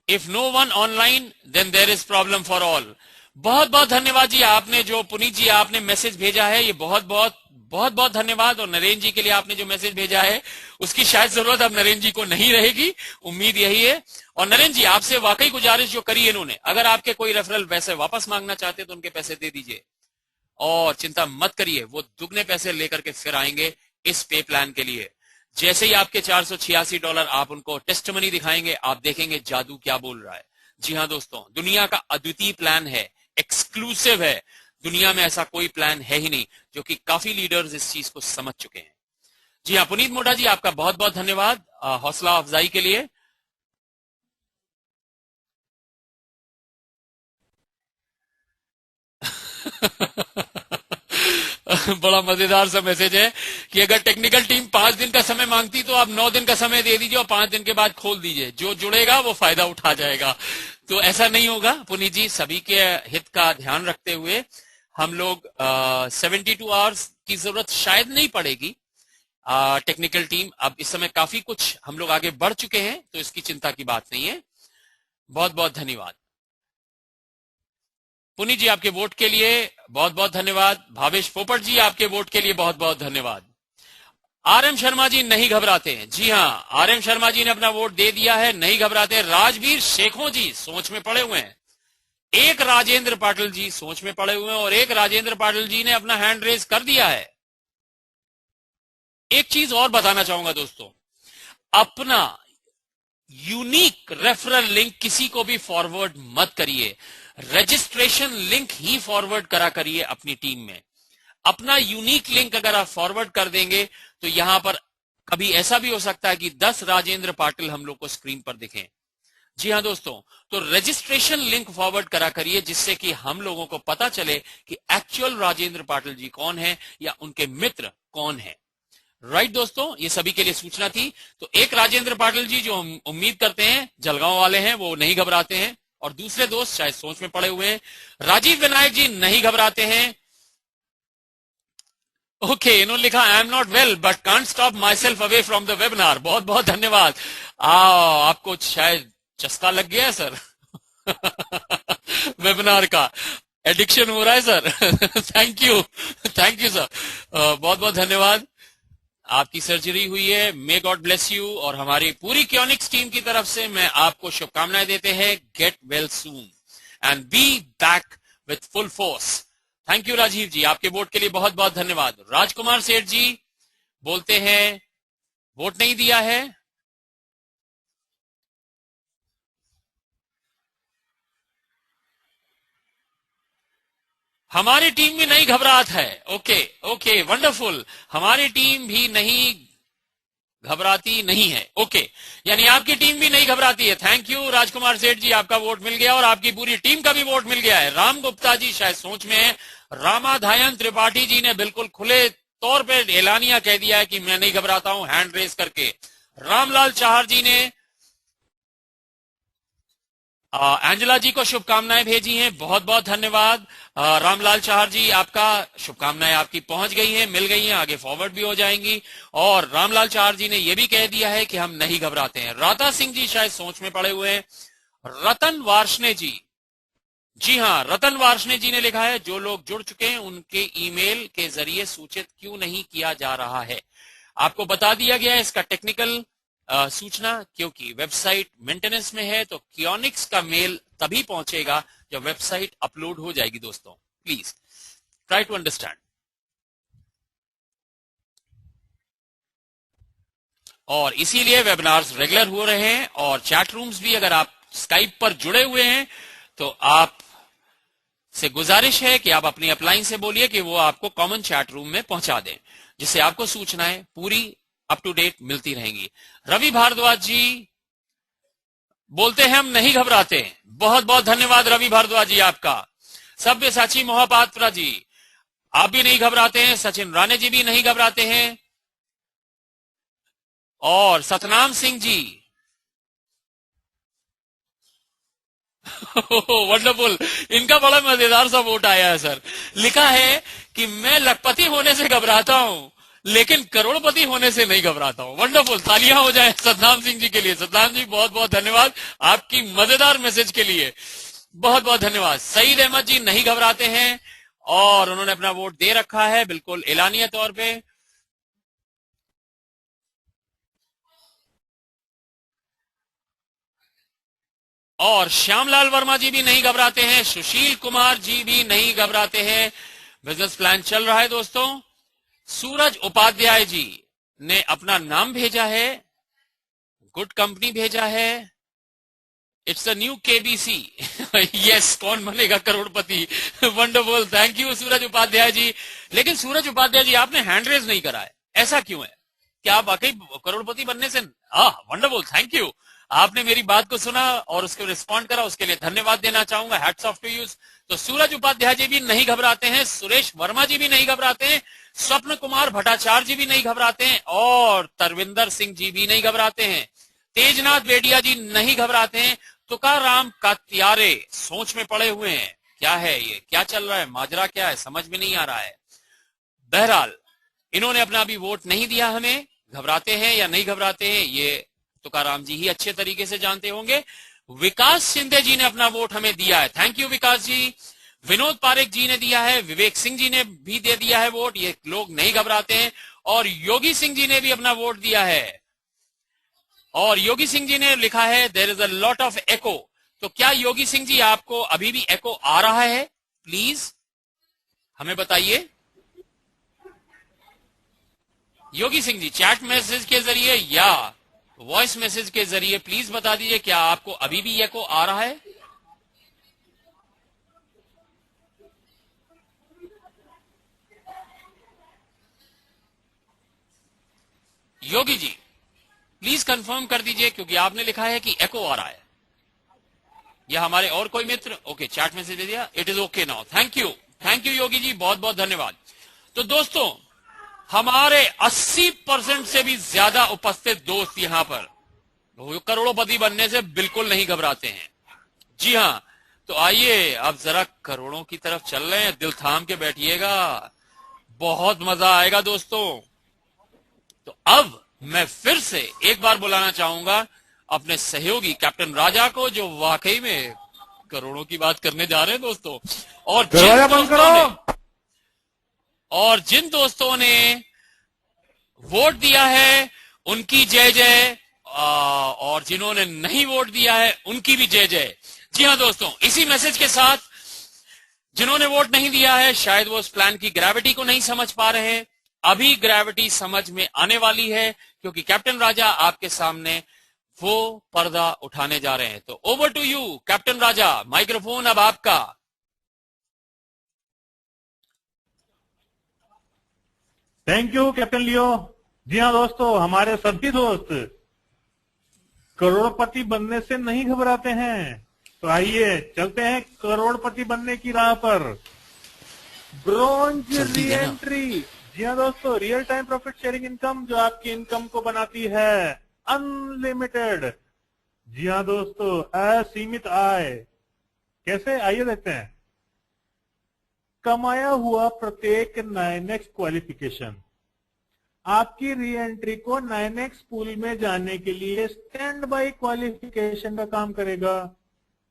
If no one online, then there is problem for all. बहुत बहुत धन्यवाद जी, आपने जो पुनीत जी आपने message भेजा है, ये बहुत बहुत धन्यवाद। और नरेंद्र जी के लिए आपने जो मैसेज भेजा है उसकी शायद जरूरत अब नरेंद्र जी को नहीं रहेगी, उम्मीद यही है। और नरेंद्र जी आपसे वाकई गुजारिश जो करी है इन्होंने, अगर आपके कोई रेफरल वैसे वापस मांगना चाहते तो उनके पैसे दे दीजिए, और चिंता मत करिए, वो दुगने पैसे लेकर के फिर आएंगे इस पे प्लान के लिए। जैसे ही आपके $486 आप उनको टेस्ट मनी दिखाएंगे, आप देखेंगे जादू क्या बोल रहा है। जी हाँ दोस्तों, दुनिया का अद्वितीय प्लान है, एक्सक्लूसिव है, दुनिया में ऐसा कोई प्लान है ही नहीं, जो कि काफी लीडर्स इस चीज को समझ चुके हैं। जी हाँ, पुनीत मोढ़ा जी आपका बहुत बहुत धन्यवाद हौसला अफजाई के लिए। बड़ा मजेदार सा मैसेज है कि अगर टेक्निकल टीम 5 दिन का समय मांगती तो आप 9 दिन का समय दे दीजिए और 5 दिन के बाद खोल दीजिए, जो जुड़ेगा वो फायदा उठा जाएगा। तो ऐसा नहीं होगा पुनीत जी, सभी के हित का ध्यान रखते हुए हम लोग 72 आवर्स की जरूरत शायद नहीं पड़ेगी। टेक्निकल टीम अब इस समय काफी कुछ हम लोग आगे बढ़ चुके हैं, तो इसकी चिंता की बात नहीं है। बहुत बहुत धन्यवाद पुनीत जी, आपके वोट के लिए बहुत बहुत धन्यवाद। भावेश पोपट जी आपके वोट के लिए बहुत बहुत धन्यवाद। RM शर्मा जी नहीं घबराते हैं। जी हाँ, RM शर्मा जी ने अपना वोट दे दिया है, नहीं घबराते। राजवीर शेखों जी सोच में पड़े हुए हैं। एक राजेंद्र पाटिल जी सोच में पड़े हुए हैं, और एक राजेंद्र पाटिल जी ने अपना हैंड रेज कर दिया है। एक चीज और बताना चाहूंगा दोस्तों, अपना यूनिक रेफरल लिंक किसी को भी फॉरवर्ड मत करिए, रजिस्ट्रेशन लिंक ही फॉरवर्ड करा करिए अपनी टीम में। अपना यूनिक लिंक अगर आप फॉरवर्ड कर देंगे तो यहां पर कभी ऐसा भी हो सकता है कि 10 राजेंद्र पाटिल हम लोग को स्क्रीन पर दिखें। जी हाँ दोस्तों, तो रजिस्ट्रेशन लिंक फॉरवर्ड करा करिए, जिससे कि हम लोगों को पता चले कि एक्चुअल राजेंद्र पाटिल जी कौन है या उनके मित्र कौन है। राइट दोस्तों, ये सभी के लिए सूचना थी। तो एक राजेंद्र पाटिल जी जो हम उम्मीद करते हैं जलगांव वाले हैं, वो नहीं घबराते हैं, और दूसरे दोस्त शायद सोच में पड़े हुए हैं। राजीव विनायक जी नहीं घबराते हैं। ओके, इन्होंने लिखा I am not well but can't stop my self away from the webinar. बहुत बहुत धन्यवाद। आपको शायद चस्का लग गया है सर वेबिनार का, एडिक्शन हो रहा है सर। थैंक यू सर, बहुत बहुत धन्यवाद। आपकी सर्जरी हुई है, मे गॉड ब्लेस यू, और हमारी पूरी क्योनिक्स टीम की तरफ से मैं आपको शुभकामनाएं देते हैं। Get well soon and be back with full force. Thank you Rajiv ji, आपके वोट के लिए बहुत बहुत धन्यवाद। राजकुमार सेठ जी बोलते हैं वोट नहीं दिया है। हमारी टीम भी नहीं घबराहट है। ओके ओके, वंडरफुल, हमारी टीम भी नहीं घबराती नहीं है। ओके, यानी आपकी टीम भी नहीं घबराती है। थैंक यू राजकुमार सेठ जी, आपका वोट मिल गया और आपकी पूरी टीम का भी वोट मिल गया है। राम गुप्ता जी शायद सोच में है। रामाधायन त्रिपाठी जी ने बिल्कुल खुले तौर पे एलानिया कह दिया है कि मैं नहीं घबराता हूं, हैंड रेस करके। रामलाल चाहर जी ने एंजेला जी को शुभकामनाएं भेजी हैं, बहुत बहुत धन्यवाद। रामलाल चाहर जी, आपका शुभकामनाएं आपकी पहुंच गई हैं, मिल गई हैं, आगे फॉरवर्ड भी हो जाएंगी। और रामलाल चाहर जी ने यह भी कह दिया है कि हम नहीं घबराते हैं। राधा सिंह जी शायद सोच में पड़े हुए हैं। रतन वार्ष्णे जी, जी हां, रतन वार्ष्णे जी ने लिखा है जो लोग जुड़ चुके हैं उनके ईमेल के जरिए सूचित क्यों नहीं किया जा रहा है। आपको बता दिया गया है इसका टेक्निकल सूचना, क्योंकि वेबसाइट मेंटेनेंस में है, तो क्योनिक्स का मेल तभी पहुंचेगा जब वेबसाइट अपलोड हो जाएगी। दोस्तों प्लीज ट्राई टू अंडरस्टैंड। और इसीलिए वेबिनार्स रेगुलर हो रहे हैं, और चैट रूम्स भी, अगर आप स्काइप पर जुड़े हुए हैं तो आप से गुजारिश है कि आप अपनी अपलाइन से बोलिए कि वो आपको कॉमन चैट रूम में पहुंचा दें, जिससे आपको सूचनाएं पूरी अप टू डेट मिलती रहेंगी। रवि भारद्वाज जी बोलते हैं हम नहीं घबराते। बहुत बहुत धन्यवाद रवि भारद्वाज जी आपका। सब्यसाची मोहपात्रा जी, आप भी नहीं घबराते हैं। सचिन राणे जी भी नहीं घबराते हैं। और सतनाम सिंह जी वंडरफुल, इनका बड़ा मजेदार सा वोट आया है सर। लिखा है कि मैं लखपति होने से घबराता हूं लेकिन करोड़पति होने से नहीं घबराता हूं। वंडरफुल, तालियां हो जाए सतनाम सिंह जी के लिए। सतनाम जी बहुत बहुत धन्यवाद आपकी मजेदार मैसेज के लिए, बहुत बहुत धन्यवाद। सईद अहमद जी नहीं घबराते हैं और उन्होंने अपना वोट दे रखा है बिल्कुल एलानिया तौर पे। और श्यामलाल वर्मा जी भी नहीं घबराते हैं। सुशील कुमार जी भी नहीं घबराते हैं। बिजनेस प्लान चल रहा है दोस्तों। सूरज उपाध्याय जी ने अपना नाम भेजा है, गुड कंपनी भेजा है। It's a new KBC. Yes, कौन बनेगा करोड़पति। वंडरफुल, थैंक यू सूरज उपाध्याय जी। लेकिन सूरज उपाध्याय जी, आपने हैंड रेज नहीं करा है, ऐसा क्यों है? क्या आप वाकई करोड़पति बनने से? वंडरफुल, थैंक यू, आपने मेरी बात को सुना और उसको रिस्पॉन्ड करा, उसके लिए धन्यवाद देना चाहूंगा। Hats off to you. तो सूरज उपाध्याय जी भी नहीं घबराते हैं, सुरेश वर्मा जी भी नहीं घबराते हैं, स्वप्न कुमार भट्टाचार्य जी भी नहीं घबराते हैं, और तरविंदर सिंह जी भी नहीं घबराते हैं। तेजनाथ बेडिया जी नहीं घबराते हैं। तुकाराम कात्यारे सोच में पड़े हुए हैं, क्या है ये, क्या चल रहा है, माजरा क्या है, समझ में नहीं आ रहा है। बहरहाल इन्होंने अपना अभी वोट नहीं दिया हमें। घबराते हैं या नहीं घबराते हैं ये तुकाराम जी ही अच्छे तरीके से जानते होंगे। विकास शिंदे जी ने अपना वोट हमें दिया है, थैंक यू विकास जी। विनोद पारेख जी ने दिया है, विवेक सिंह जी ने भी दे दिया है वोट, ये लोग नहीं घबराते हैं। और योगी सिंह जी ने भी अपना वोट दिया है, और योगी सिंह जी ने लिखा है there is a lot of echo. तो क्या योगी सिंह जी आपको अभी भी एको आ रहा है? प्लीज हमें बताइए। योगी सिंह जी, चैट मैसेज के जरिए या वॉइस मैसेज के जरिए प्लीज बता दीजिए, क्या आपको अभी भी एको आ रहा है? योगी जी प्लीज कंफर्म कर दीजिए, क्योंकि आपने लिखा है कि एको आ रहा है। या हमारे और कोई मित्र? ओके, चैट मैसेज दे दिया, it is okay now. Thank you Yogi ji, बहुत बहुत धन्यवाद। तो दोस्तों, हमारे 80% से भी ज्यादा उपस्थित दोस्त यहां पर करोड़पति बनने से बिल्कुल नहीं घबराते हैं। जी हां, तो आइए अब जरा करोड़ों की तरफ चल रहे हैं, दिल थाम के बैठिएगा, बहुत मजा आएगा दोस्तों। तो अब मैं फिर से एक बार बुलाना चाहूंगा अपने सहयोगी कैप्टन राजा को, जो वाकई में करोड़ों की बात करने जा रहे हैं दोस्तों। और जिन दोस्तों ने वोट दिया है उनकी जय जय, और जिन्होंने नहीं वोट दिया है उनकी भी जय जय। जी हाँ दोस्तों, इसी मैसेज के साथ जिन्होंने वोट नहीं दिया है शायद वो उस प्लान की ग्रेविटी को नहीं समझ पा रहे हैं। अभी ग्रेविटी समझ में आने वाली है, क्योंकि कैप्टन राजा आपके सामने वो पर्दा उठाने जा रहे हैं। तो over to you captain Raja, microphone अब आपका। Thank you captain Leo. जी हाँ दोस्तों, हमारे सभी दोस्त करोड़पति बनने से नहीं घबराते हैं, तो आइए चलते हैं करोड़पति बनने की राह पर। Bronze re entry. जी हाँ दोस्तों, real time profit sharing income जो आपकी इनकम को बनाती है अनलिमिटेड। जी हाँ दोस्तों, असीमित आय। कैसे, आइए देखते हैं। कमाया हुआ प्रत्येक 9x क्वालिफिकेशन आपकी री एंट्री को 9x पूल में जाने के लिए स्टैंड बाई क्वालिफिकेशन का काम करेगा।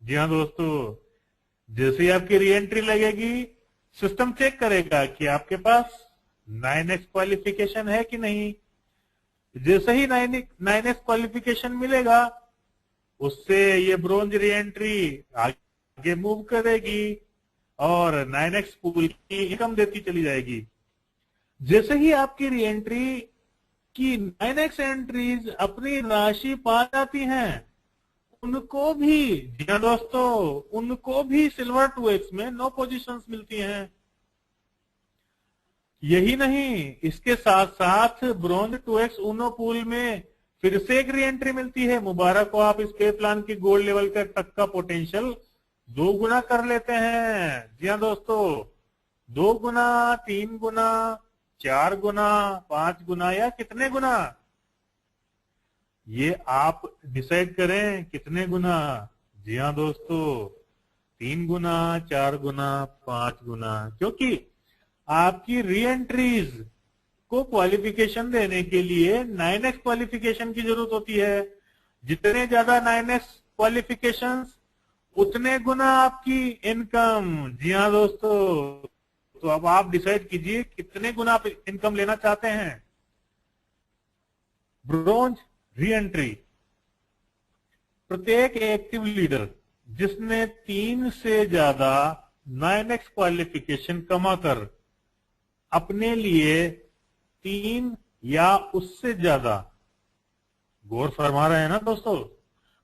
जी हाँ दोस्तों, जैसे ही आपकी री एंट्री लगेगी सिस्टम चेक करेगा कि आपके पास 9x क्वालिफिकेशन है कि नहीं। जैसे ही 9x क्वालिफिकेशन मिलेगा उससे ये ब्रोंज री एंट्री आगे मूव करेगी और 9x पूल की इनकम देती चली जाएगी। जैसे ही आपकी री एंट्री की 9x एंट्रीज अपनी राशि पा जाती हैं, उनको भी, जी हाँ दोस्तों, उनको भी सिल्वर 2x में 9 पोजीशंस मिलती हैं। यही नहीं, इसके साथ साथ ब्रोंज 2x उनो पूल में फिर से एक री एंट्री मिलती है। मुबारक हो, आप इस पे प्लान की गोल्ड लेवल तक का पोटेंशियल 2 गुना कर लेते हैं। जी हाँ दोस्तों, 2 गुना, 3 गुना, 4 गुना, 5 गुना या कितने गुना, ये आप डिसाइड करें कितने गुना। जी हाँ दोस्तों, 3 गुना, 4 गुना, 5 गुना, क्योंकि आपकी री एंट्रीज को क्वालिफिकेशन देने के लिए 9x क्वालिफिकेशन की जरूरत होती है। जितने ज्यादा 9x क्वालिफिकेशंस उतने गुना आपकी इनकम। जी हाँ दोस्तों, तो अब आप डिसाइड कीजिए कितने गुना आप इनकम लेना चाहते हैं। ब्रोंज री एंट्री, प्रत्येक एक्टिव लीडर जिसने 3 से ज्यादा 9x क्वालिफिकेशन कमाकर अपने लिए 3 या उससे ज्यादा, गौर फरमा रहे हैं ना दोस्तों,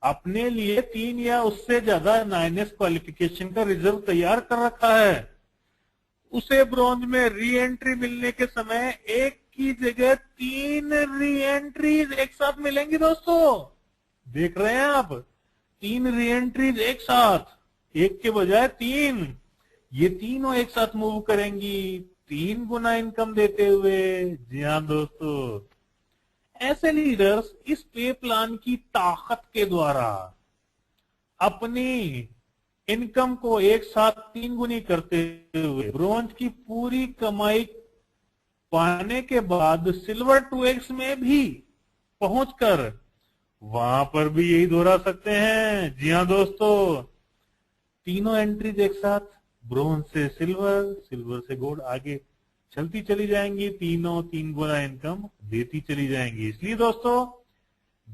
अपने लिए 3 या उससे ज्यादा 9x क्वालिफिकेशन का रिजर्व तैयार कर रखा है, उसे ब्रोंज में री एंट्री मिलने के समय एक की जगह 3 री एंट्रीज एक साथ मिलेंगी। दोस्तों देख रहे हैं आप, 3 री एंट्रीज एक साथ, एक के बजाय 3, ये तीनों एक साथ मूव करेंगी 3 गुना इनकम देते हुए। जी हाँ दोस्तों, ऐसे लीडर्स इस पे प्लान की ताकत के द्वारा अपनी इनकम को एक साथ 3 गुनी करते हुए ब्रोंज की पूरी कमाई पाने के बाद सिल्वर 2x में भी पहुंचकर वहां पर भी यही दोहरा सकते हैं। जी हाँ दोस्तों, तीनों एंट्रीज एक साथ, ब्रोंज से सिल्वर, सिल्वर से गोल्ड, आगे चलती चली जाएंगी, तीनों 3 गुना इनकम देती चली जाएंगी। इसलिए दोस्तों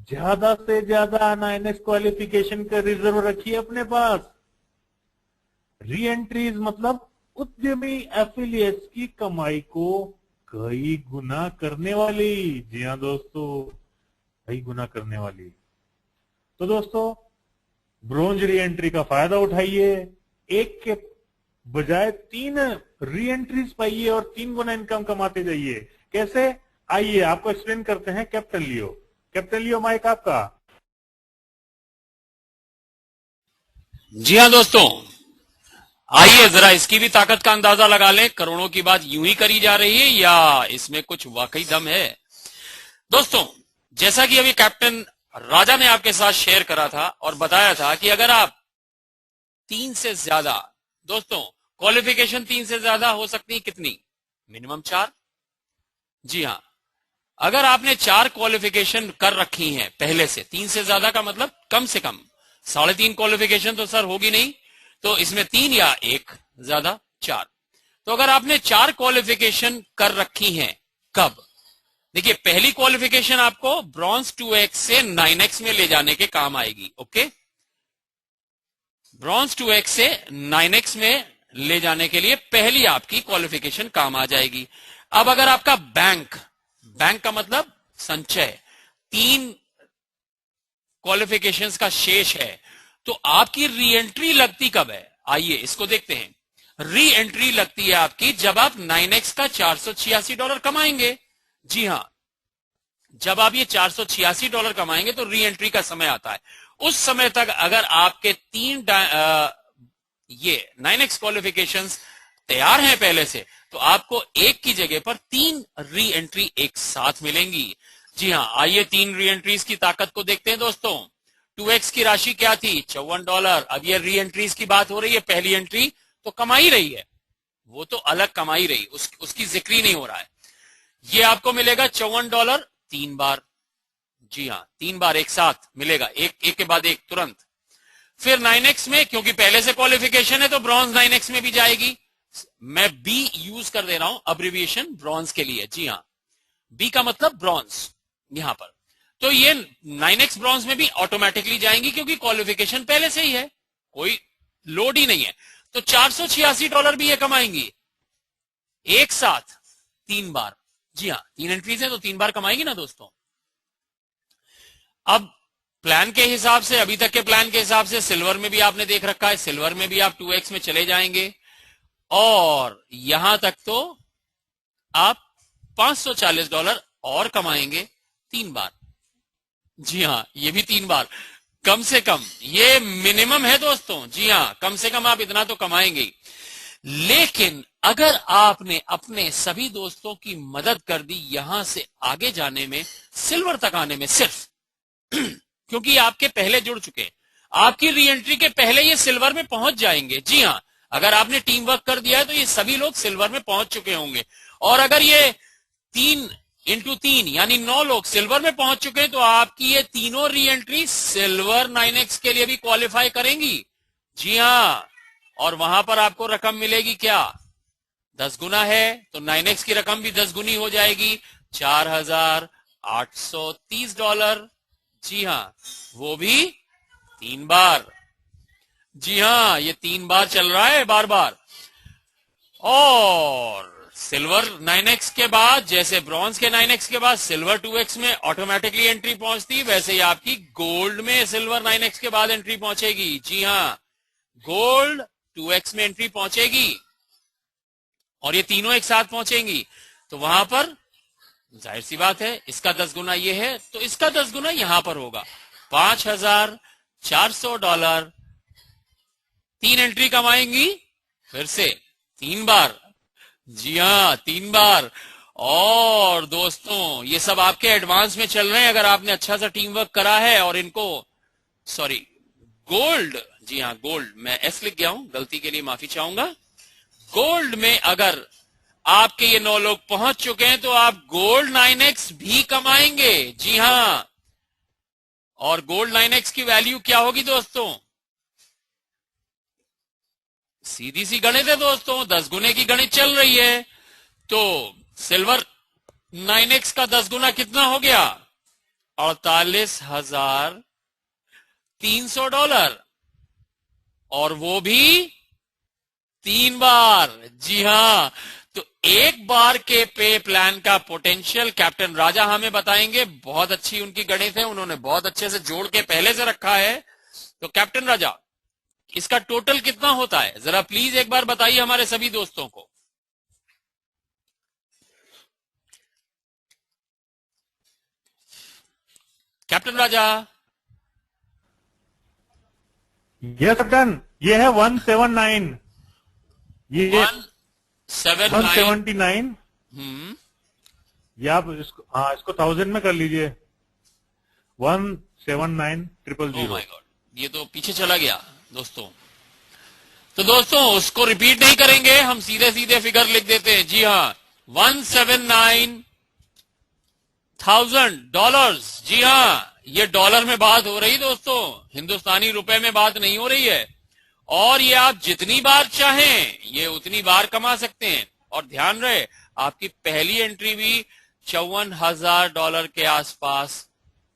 ज्यादा से ज्यादा 9x क्वालिफिकेशन का रिजर्व रखिए अपने पास। री एंट्रीज मतलब उद्यमी एफिलिएट्स की कमाई को कई गुना करने वाली। जी हाँ दोस्तों, कई गुना करने वाली। तो दोस्तों ब्रोंज री एंट्री का फायदा उठाइए, एक के बजाय 3 री एंट्रीज पाइए और 3 गुना इनकम कमाते जाइए। कैसे, आइए आपको एक्सप्लेन करते हैं कैप्टन लियो। कैप्टन लियो, माइक आपका। जी हाँ दोस्तों, आइए जरा इसकी भी ताकत का अंदाजा लगा लें। करोड़ों की बात यूं ही करी जा रही है या इसमें कुछ वाकई दम है। दोस्तों जैसा कि अभी कैप्टन राजा ने आपके साथ शेयर करा था और बताया था कि अगर आप 3 से ज्यादा, दोस्तों क्वालिफिकेशन 3 से ज्यादा हो सकती है कितनी, मिनिमम 4। जी हाँ, अगर आपने 4 क्वालिफिकेशन कर रखी हैं पहले से, 3 से ज्यादा का मतलब कम से कम 3.5 क्वालिफिकेशन तो सर होगी नहीं, तो इसमें 3 या 1 ज्यादा 4। तो अगर आपने 4 क्वालिफिकेशन कर रखी हैं, कब, देखिए पहली क्वालिफिकेशन आपको ब्रॉन्ज 2x से 9x में ले जाने के काम आएगी। ओके, ब्रॉन्ज 2x से 9x में ले जाने के लिए पहली आपकी क्वालिफिकेशन काम आ जाएगी। अब अगर आपका बैंक का मतलब संचय 3 क्वालिफिकेशंस का शेष है, तो आपकी री एंट्री लगती कब है? आइए इसको देखते हैं। री एंट्री लगती है आपकी जब आप 9x का $486 कमाएंगे। जी हां, जब आप ये $486 कमाएंगे तो री एंट्री का समय आता है। उस समय तक अगर आपके 3 ये 9x क्वालिफिकेशंस तैयार हैं पहले से, तो आपको एक की जगह पर 3 री एंट्री एक साथ मिलेंगी। जी हां, आइए 3 री एंट्रीज की ताकत को देखते हैं दोस्तों। 2x की राशि क्या थी? $54। अब ये री एंट्रीज की बात हो रही है। पहली एंट्री तो कमा ही रही है, वो तो अलग कमा ही रही, उसकी जिक्र ही नहीं हो रहा है। ये आपको मिलेगा $54 3 बार। जी हां, 3 बार एक साथ मिलेगा, एक के बाद एक तुरंत। फिर 9x में, क्योंकि पहले से क्वालिफिकेशन है तो ब्रॉन्ज 9x में भी जाएगी। मैं बी यूज कर दे रहा हूं अब्रिविएशन ब्रॉन्ज के लिए। जी हां, बी का मतलब ब्रॉन्ज यहां पर। तो ये 9x ब्रॉन्ज में भी ऑटोमेटिकली जाएंगी क्योंकि क्वालिफिकेशन पहले से ही है, कोई लोड ही नहीं है। तो $486 भी ये कमाएंगी एक साथ 3 बार। जी हां, 3 एंट्रीज है तो 3 बार कमाएंगी ना दोस्तों। अब प्लान के हिसाब से, अभी तक के प्लान के हिसाब से सिल्वर में भी आपने देख रखा है, सिल्वर में भी आप 2x में चले जाएंगे और यहां तक तो आप $540 और कमाएंगे 3 बार। जी हां, ये भी 3 बार कम से कम, ये मिनिमम है दोस्तों। जी हां, कम से कम आप इतना तो कमाएंगे। लेकिन अगर आपने अपने सभी दोस्तों की मदद कर दी यहां से आगे जाने में, सिल्वर तक आने में, सिर्फ क्योंकि आपके पहले जुड़ चुके, आपकी री एंट्री के पहले ये सिल्वर में पहुंच जाएंगे। जी हां, अगर आपने टीम वर्क कर दिया है तो ये सभी लोग सिल्वर में पहुंच चुके होंगे। और अगर ये 3 इंटू 3 यानी 9 लोग सिल्वर में पहुंच चुके हैं तो आपकी ये तीनों री एंट्री सिल्वर 9x के लिए भी क्वालिफाई करेंगी। जी हां, और वहां पर आपको रकम मिलेगी क्या? 10 गुना है तो 9x की रकम भी 10 गुनी हो जाएगी, $4,830। जी हां, वो भी 3 बार। जी हां, ये 3 बार चल रहा है बार बार। और सिल्वर 9x के बाद, जैसे ब्रॉन्ज के 9x के बाद सिल्वर 2x में ऑटोमेटिकली एंट्री पहुंचती, वैसे ही आपकी गोल्ड में सिल्वर 9x के बाद एंट्री पहुंचेगी। जी हां, गोल्ड 2x में एंट्री पहुंचेगी और ये तीनों एक साथ पहुंचेंगी। तो वहां पर जाहिर सी बात है, इसका 10 गुना ये है तो इसका 10 गुना यहां पर होगा, $5,400। 3 एंट्री कमाएंगी, फिर से 3 बार। जी हां, 3 बार। और दोस्तों ये सब आपके एडवांस में चल रहे हैं, अगर आपने अच्छा सा टीम वर्क करा है और इनको, सॉरी गोल्ड, जी हां गोल्ड, मैं एस लिख गया हूं, गलती के लिए माफी चाहूंगा। गोल्ड में अगर आपके ये 9 लोग पहुंच चुके हैं तो आप गोल्ड 9x भी कमाएंगे। जी हां, और गोल्ड 9x की वैल्यू क्या होगी दोस्तों? सीधी सी गणित है दोस्तों, 10 गुने की गणित चल रही है। तो सिल्वर 9x का 10 गुना कितना हो गया? $48,300, और वो भी 3 बार। जी हां, तो एक बार के पे प्लान का पोटेंशियल कैप्टन राजा हमें बताएंगे। बहुत अच्छी उनकी गणित है, उन्होंने बहुत अच्छे से जोड़ के पहले से रखा है। तो कैप्टन राजा, इसका टोटल कितना होता है, जरा प्लीज एक बार बताइए हमारे सभी दोस्तों को। कैप्टन राजा। यस कैप्टन, ये है 179, ये 179। ये आप इसको, हाँ इसको 1000 में कर लीजिए, 179,000। ओह माय गॉड, ये तो पीछे चला गया दोस्तों। तो दोस्तों उसको रिपीट नहीं करेंगे, हम सीधे सीधे फिगर लिख देते हैं। जी हाँ, $179,000। जी हाँ, ये डॉलर में बात हो रही दोस्तों, हिंदुस्तानी रुपए में बात नहीं हो रही है। और ये आप जितनी बार चाहें ये उतनी बार कमा सकते हैं। और ध्यान रहे, आपकी पहली एंट्री भी $54,000 के आसपास,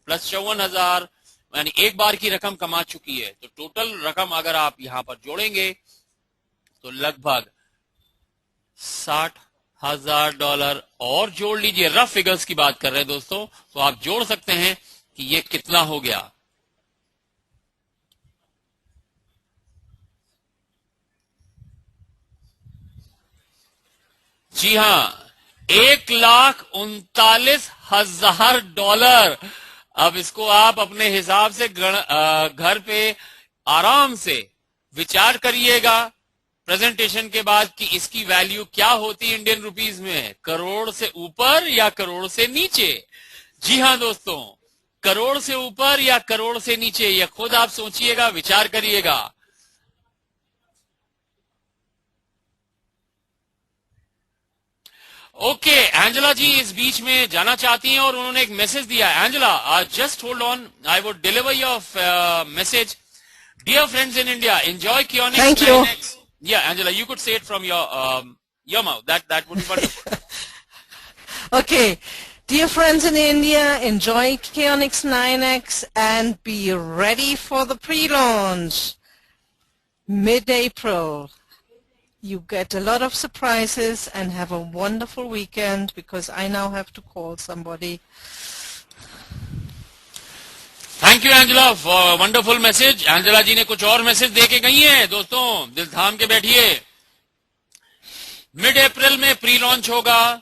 प्लस 54,000 यानी एक बार की रकम कमा चुकी है। तो टोटल रकम अगर आप यहां पर जोड़ेंगे तो लगभग $60,000 और जोड़ लीजिए। रफ फिगर्स की बात कर रहे हैं दोस्तों, तो आप जोड़ सकते हैं कि ये कितना हो गया। जी हां, $1,39,000। अब इसको आप अपने हिसाब से घर पे आराम से विचार करिएगा प्रेजेंटेशन के बाद कि इसकी वैल्यू क्या होती इंडियन रुपीस में, करोड़ से ऊपर या करोड़ से नीचे। जी हां दोस्तों, करोड़ से ऊपर या करोड़ से नीचे, यह खुद आप सोचिएगा, विचार करिएगा। ओके, एंजेला जी इस बीच में जाना चाहती हैं और उन्होंने एक मैसेज दिया। Angela, just hold on, I would deliver your message. Dear friends in India, enjoy Kionics. Thank you. Yeah, Angela, you could say it from your mouth. That would be wonderful. Okay, dear friends in India, enjoy Kionics 9X and be ready for the pre-launch. Mid-April. You get a lot of surprises and have a wonderful weekend because I now have to call somebody. Thank you Angela for wonderful message. Angela ji ने कुछ और message दे के गई हैं दोस्तों, दिल थाम के बैठिए। मिड अप्रैल में प्री लॉन्च होगा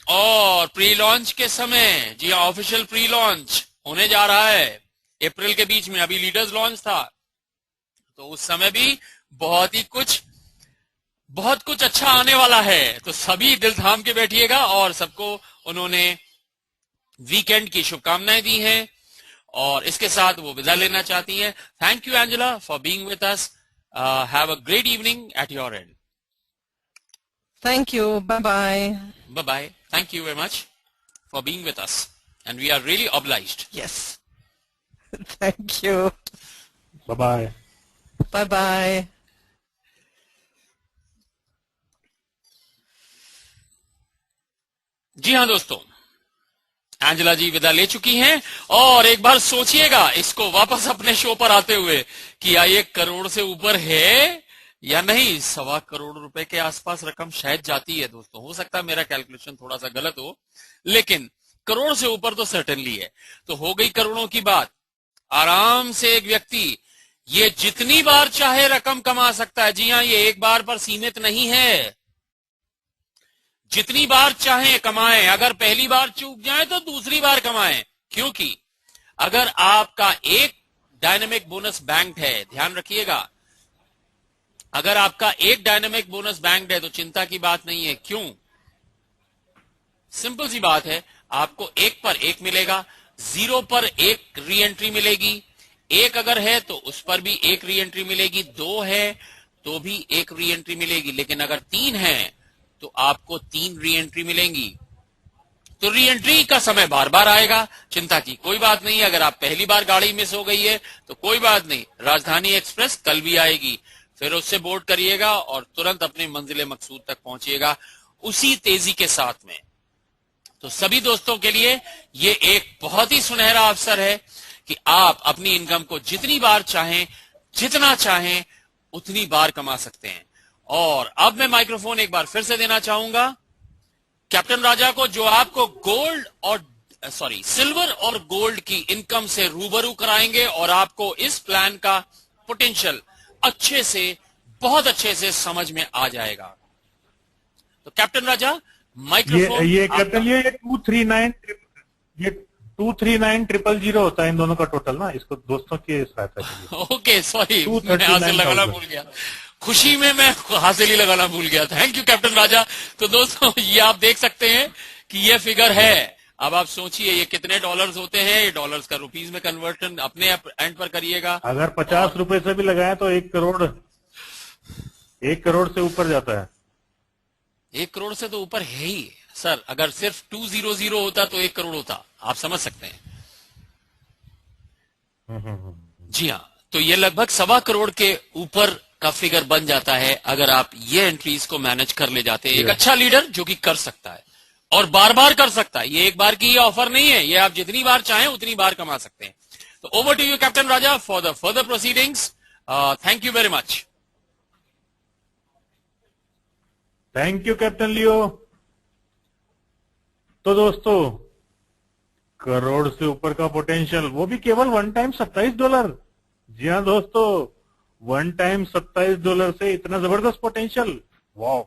और प्री लॉन्च के समय, जी हाँ, ऑफिशियल प्री लॉन्च होने जा रहा है अप्रैल के बीच में। अभी लीडर्स लॉन्च था, तो उस समय भी बहुत कुछ अच्छा आने वाला है। तो सभी दिल थाम के बैठिएगा और सबको उन्होंने वीकेंड की शुभकामनाएं दी हैं और इसके साथ वो विदा लेना चाहती हैं। Thank you Angela for being with us. Have a great evening at your and. Thank you. Bye-bye. Bye-bye. Thank you very much for being with us. And we are really obliged. Yes. Thank you. Bye-bye. Bye-bye. जी हाँ दोस्तों, Angela जी विदा ले चुकी हैं और एक बार सोचिएगा इसको वापस अपने शो पर आते हुए कि या ये करोड़ से ऊपर है या नहीं। 1.25 करोड़ रुपए के आसपास रकम शायद जाती है दोस्तों। हो सकता है मेरा कैलकुलेशन थोड़ा सा गलत हो, लेकिन करोड़ से ऊपर तो सर्टेनली है। तो हो गई करोड़ों की बात। आराम से एक व्यक्ति ये जितनी बार चाहे रकम कमा सकता है। जी हाँ, ये एक बार पर सीमित नहीं है, जितनी बार चाहे कमाएं। अगर पहली बार चूक जाए तो दूसरी बार कमाएं, क्योंकि अगर आपका एक डायनेमिक बोनस बैंक है, ध्यान रखिएगा, अगर आपका एक डायनेमिक बोनस बैंक है तो चिंता की बात नहीं है। क्यों? सिंपल सी बात है, आपको एक पर एक मिलेगा, 0 पर एक री एंट्री मिलेगी, एक अगर है तो उस पर भी एक री एंट्री मिलेगी, 2 है तो भी एक री एंट्री मिलेगी, लेकिन अगर 3 है तो आपको 3 री एंट्री मिलेंगी। तो री एंट्री का समय बार बार आएगा, चिंता की कोई बात नहीं। अगर आप पहली बार गाड़ी मिस हो गई है तो कोई बात नहीं, राजधानी एक्सप्रेस कल भी आएगी, फिर उससे बोर्ड करिएगा और तुरंत अपने मंजिल मकसूद तक पहुंचिएगा उसी तेजी के साथ में। तो सभी दोस्तों के लिए ये एक बहुत ही सुनहरा अवसर है कि आप अपनी इनकम को जितनी बार चाहें, जितना चाहें, उतनी बार कमा सकते हैं। और अब मैं माइक्रोफोन एक बार फिर से देना चाहूंगा कैप्टन राजा को, जो आपको सिल्वर और गोल्ड की इनकम से रूबरू कराएंगे और आपको इस प्लान का पोटेंशियल बहुत अच्छे से समझ में आ जाएगा। तो कैप्टन राजा, माइक्रोफोन ये कैप्टन, ये 239,000 होता है इन दोनों का टोटल ना, इसको दोस्तों की सहायता के लिए। ओके, सॉरी, मैं हासिल लगाना भूल गया, खुशी में मैं हासिल ही लगाना भूल गया। थैंक यू कैप्टन राजा। तो दोस्तों, ये आप देख सकते हैं कि ये फिगर है। अब आप सोचिए ये कितने डॉलर्स होते हैं, ये डॉलर्स का रुपीज में कन्वर्टन अपने एंड पर करिएगा। अगर 50 रुपए से भी लगाए तो 1 करोड़ से ऊपर जाता है। 1 करोड़ से तो ऊपर है ही सर। अगर सिर्फ 200 होता तो 1 करोड़ होता, आप समझ सकते हैं। जी हाँ, तो ये लगभग 1.25 करोड़ के ऊपर का फिगर बन जाता है अगर आप ये एंट्रीज को मैनेज कर ले जाते हैं। एक अच्छा लीडर जो कि कर सकता है, और बार बार कर सकता है। ये एक बार की ये ऑफर नहीं है, ये आप जितनी बार चाहें उतनी बार कमा सकते हैं। तो over to you captain Raja for the further proceedings. Thank you very much. Thank you captain Leo. तो दोस्तों, करोड़ से ऊपर का पोटेंशियल, वो भी केवल वन टाइम $27। जी हाँ दोस्तों, वन टाइम $27 से इतना जबरदस्त पोटेंशियल, वाह।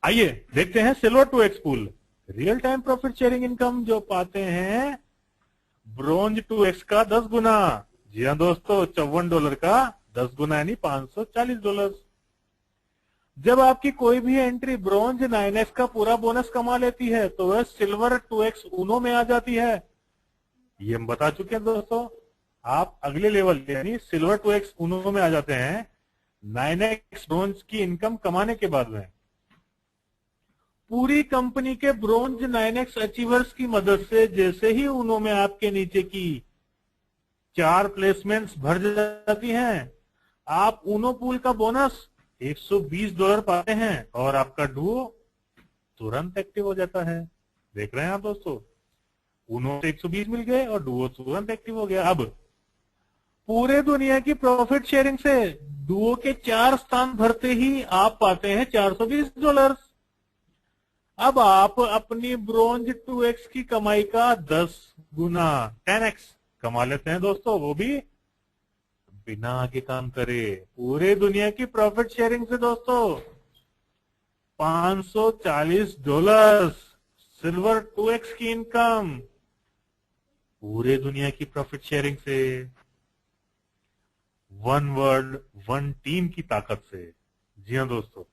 आइए देखते हैं silver 2x pool. Real time profit sharing income जो पाते हैं ब्रोंज 2x का 10 गुना। जी हाँ दोस्तों, $54 का 10 गुना यानी $540। जब आपकी कोई भी एंट्री ब्रोंज 9x का पूरा बोनस कमा लेती है तो वह सिल्वर 2x ऊनो में आ जाती है। ये हम बता चुके हैं दोस्तों। आप अगले लेवल यानी सिल्वर 2x ऊनो में आ जाते हैं 9x ब्रोंज की इनकम कमाने के बाद में। पूरी कंपनी के ब्रोंज 9x अचीवर्स की मदद से जैसे ही ऊनो में आपके नीचे की 4 प्लेसमेंट्स भर जाती हैं, आप ऊनो पूल का बोनस $120 पाते हैं और आपका डुओ तुरंत एक्टिव हो जाता है। देख रहे हैं आप दोस्तों, ऊनो से 120 मिल गए और डुओ तुरंत एक्टिव हो गया। अब पूरे दुनिया की प्रॉफिट शेयरिंग से डुओ के 4 स्थान भरते ही आप पाते हैं $420। अब आप अपनी ब्रोंज 2x की कमाई का 10 गुना 10x कमा लेते हैं दोस्तों, वो भी बिना आगे काम करे। पूरे दुनिया की प्रॉफिट शेयरिंग से दोस्तों $540 सिल्वर 2x की इनकम, पूरे दुनिया की प्रॉफिट शेयरिंग से, वन वर्ल्ड वन टीम की ताकत से। जी हाँ दोस्तों,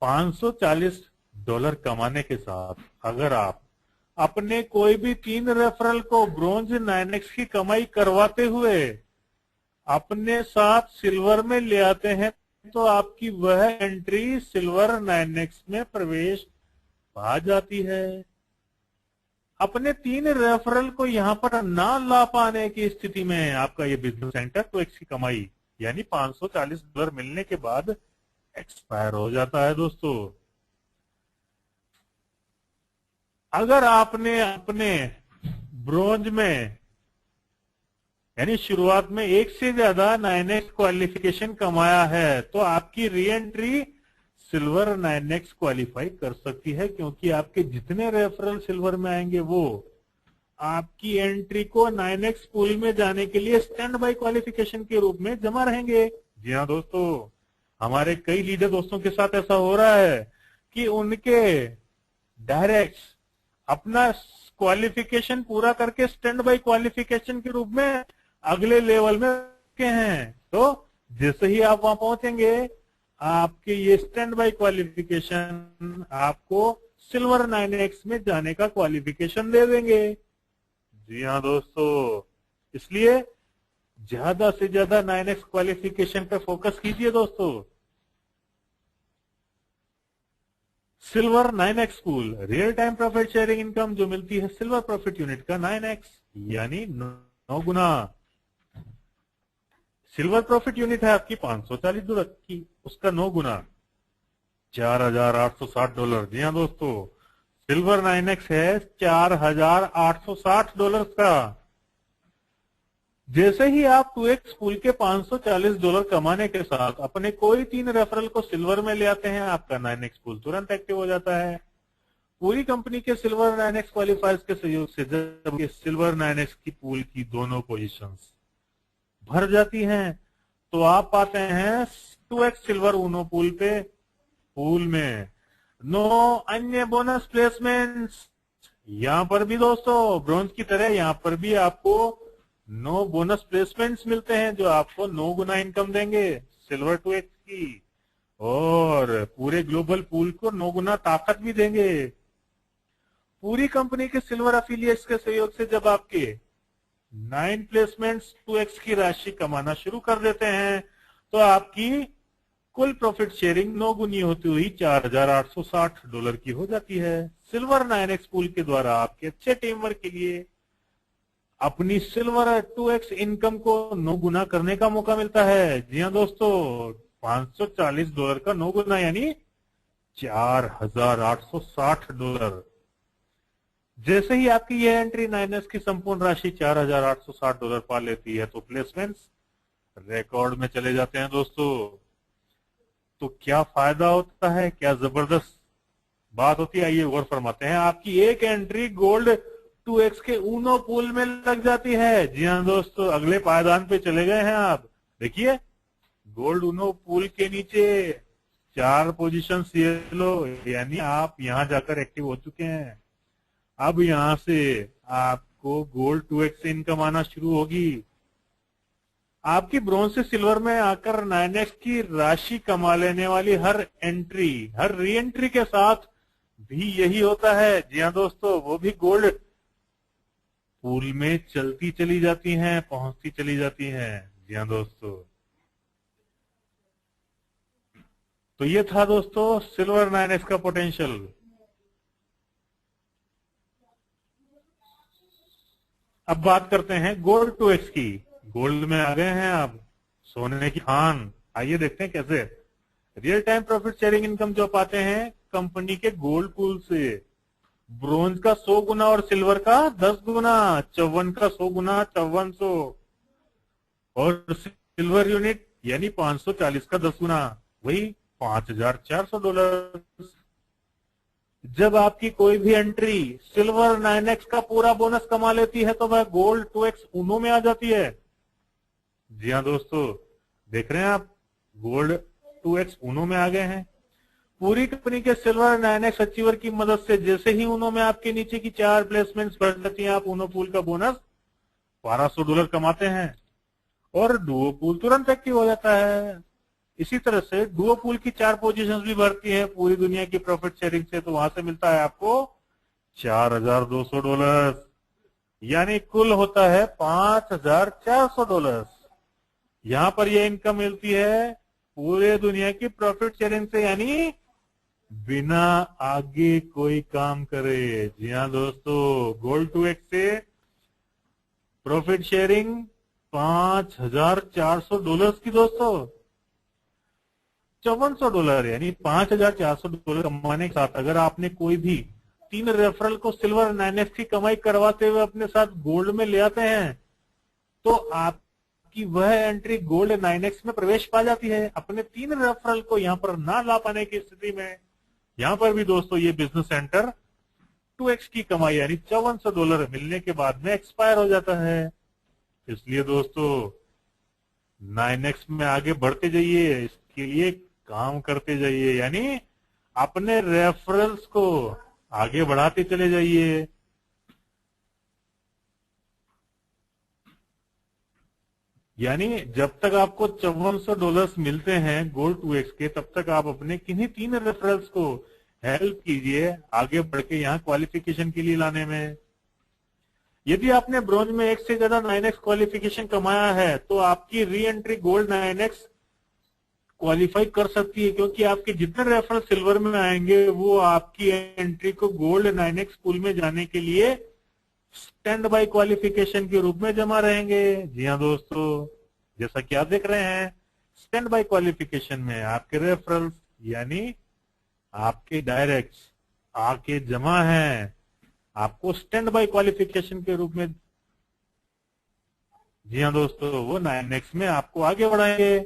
$540 कमाने के साथ अगर आप अपने कोई भी 3 रेफरल को ब्रोंज 9x की कमाई करवाते हुए अपने साथ सिल्वर में ले आते हैं तो आपकी वह एंट्री सिल्वर 9x में प्रवेश पा जाती है। अपने 3 रेफरल को यहां पर ना ला पाने की स्थिति में आपका ये बिजनेस सेंटर 2x की कमाई यानी $540 मिलने के बाद एक्सपायर हो जाता है दोस्तों। अगर आपने अपने ब्रोंज में यानी शुरुआत में 1 से ज्यादा 9x क्वालिफिकेशन कमाया है तो आपकी re entry silver 9x qualify कर सकती है, क्योंकि आपके जितने रेफरल सिल्वर में आएंगे वो आपकी एंट्री को 9x पूल में जाने के लिए स्टैंड बाय क्वालिफिकेशन के रूप में जमा रहेंगे। जी हाँ दोस्तों, हमारे कई लीडर दोस्तों के साथ ऐसा हो रहा है कि उनके डायरेक्ट अपना क्वालिफिकेशन पूरा करके स्टैंड बाय क्वालिफिकेशन के रूप में अगले लेवल में के हैं, तो जैसे ही आप वहां पहुंचेंगे आपके ये स्टैंड बाय क्वालिफिकेशन आपको सिल्वर 9x में जाने का क्वालिफिकेशन दे देंगे। जी हाँ दोस्तों, इसलिए ज्यादा से ज्यादा 9x क्वालिफिकेशन पे फोकस कीजिए दोस्तों। Silver 9x pool real time profit sharing income जो मिलती है सिल्वर प्रॉफिट यूनिट का 9x यानी 9 गुना। सिल्वर प्रॉफिट यूनिट है आपकी $540 की, उसका 9 गुना $4,860। जी हाँ दोस्तों, सिल्वर 9x है $4,860 का। जैसे ही आप 2x पूल के $540 कमाने के साथ अपने कोई 3 रेफरल को सिल्वर में ले आते हैं, आपका 9x पूल तुरंत एक्टिव हो जाता है। पूरी कंपनी के सिल्वर 9x क्वालिफायर्स के सहयोग से जब ये सिल्वर 9x की पूल की दोनों पोजीशंस भर जाती हैं तो आप पाते हैं 2x सिल्वर ऊनो पूल पे पूल में 9 अन्य बोनस प्लेसमेंट्स। यहां पर भी दोस्तों ब्रोंज की तरह यहां पर भी आपको 9 बोनस प्लेसमेंट्स मिलते हैं जो आपको 9 गुना इनकम देंगे सिल्वर 2x की, और पूरे ग्लोबल पूल को 9 गुना ताकत भी देंगे। पूरी कंपनी के सिल्वर अफिलिएट्स के सहयोग से जब आपके 9 प्लेसमेंट्स 2x की राशि कमाना शुरू कर देते हैं तो आपकी कुल प्रॉफिट शेयरिंग 9 गुनी होती हुई $4,860 की हो जाती है। सिल्वर 9x पूल के द्वारा आपके अच्छे टीम वर्क के लिए अपनी सिल्वर 2x इनकम को 9 गुना करने का मौका मिलता है। जी हाँ दोस्तों, $540 का 9 गुना यानी $4,860। जैसे ही आपकी यह एंट्री 9x की संपूर्ण राशि $4,860 पा लेती है तो प्लेसमेंट्स रिकॉर्ड में चले जाते हैं दोस्तों। तो क्या फायदा होता है, क्या जबरदस्त बात होती है, आइए गौर फरमाते हैं। आपकी एक एंट्री गोल्ड 2x के ऊनो पूल में लग जाती है। जी हाँ दोस्तों, अगले पायदान पे चले गए हैं आप। देखिए गोल्ड ऊनो पूल के नीचे 4 पोजीशन येलो, यानी आप यहां जाकर एक्टिव हो चुके हैं। अब यहां से आपको गोल्ड 2x से इनकम आना शुरू होगी। आपकी ब्रॉन्ज से सिल्वर में आकर 9x की राशि कमा लेने वाली हर एंट्री, हर री एंट्री के साथ भी यही होता है। जी हाँ दोस्तों, वो भी गोल्ड पूल में चलती चली जाती हैं, पहुंचती चली जाती हैं। जी हाँ दोस्तों, तो ये था दोस्तों सिल्वर 9x का पोटेंशियल। अब बात करते हैं गोल्ड 2x की। गोल्ड में आ गए हैं आप, सोने की खान। आइए देखते हैं कैसे। Real time profit sharing income जो पाते हैं कंपनी के गोल्ड पूल से। ब्रोंज का 100 गुना और सिल्वर का 10 गुना, चौवन का 100 गुना 5400 और सिल्वर यूनिट यानी 540 का 10 गुना, वही $5,400। जब आपकी कोई भी एंट्री सिल्वर 9x का पूरा बोनस कमा लेती है तो वह गोल्ड 2x ऊनो में आ जाती है। जी हाँ दोस्तों, देख रहे हैं आप, गोल्ड 2x ऊनो में आ गए हैं। पूरी कंपनी के सिल्वर 9x अचीवर की मदद से जैसे ही ऊनो में आपके नीचे की 4 प्लेसमेंट्स बढ़ जाती हैं, आप ऊनो पूल का बोनस $1200 कमाते हैं और डुओ पूल तुरंत एक्टिव हो जाता है। इसी तरह से डुओ पूल की 4 पोजीशंस भी बढ़ती हैं पूरी दुनिया की प्रॉफिट शेयरिंग से, तो वहां से मिलता है आपको $4,200, यानी कुल होता है $5,400। यहां पर यह इनकम मिलती है पूरे दुनिया की प्रॉफिट शेयरिंग से, यानी बिना आगे कोई काम करे। जी हाँ दोस्तों, गोल्ड 2x से प्रॉफिट शेयरिंग $5,400 की दोस्तों। $5400 यानी $5,400 कमाने के साथ अगर आपने कोई भी 3 रेफरल को सिल्वर 9x की कमाई करवाते हुए अपने साथ गोल्ड में ले आते हैं तो आपकी वह एंट्री गोल्ड 9x में प्रवेश पा जाती है। अपने 3 रेफरल को यहां पर ना ला पाने की स्थिति में यहां पर भी दोस्तों ये बिजनेस सेंटर 2x की कमाई यानी $5400 मिलने के बाद में एक्सपायर हो जाता है। इसलिए दोस्तों 9x में आगे बढ़ते जाइए, इसके लिए काम करते जाइए, यानी अपने रेफरल्स को आगे बढ़ाते चले जाइए। यानी जब तक आपको $5400 मिलते हैं गोल्ड 2x के, तब तक आप अपने किन्हीं 3 रेफरल्स को हेल्प कीजिए आगे बढ़ के यहाँ क्वालिफिकेशन के लिए लाने में। यदि आपने ब्रॉन्ज में 1 से ज्यादा 9x क्वालिफिकेशन कमाया है तो आपकी re entry gold 9x qualify कर सकती है, क्योंकि आपके जितने रेफरल सिल्वर में आएंगे वो आपकी एंट्री को गोल्ड 9x पूल में जाने के लिए स्टैंड बाय क्वालिफिकेशन के रूप में जमा रहेंगे। जी हाँ दोस्तों, जैसा कि आप देख रहे हैं स्टैंड बाय क्वालिफिकेशन में आपके रेफरल्स यानी आपके डायरेक्ट्स आके जमा हैं, आपको स्टैंड बाय क्वालिफिकेशन के रूप में। जी हाँ दोस्तों, वो 9x में आपको आगे बढ़ाएंगे।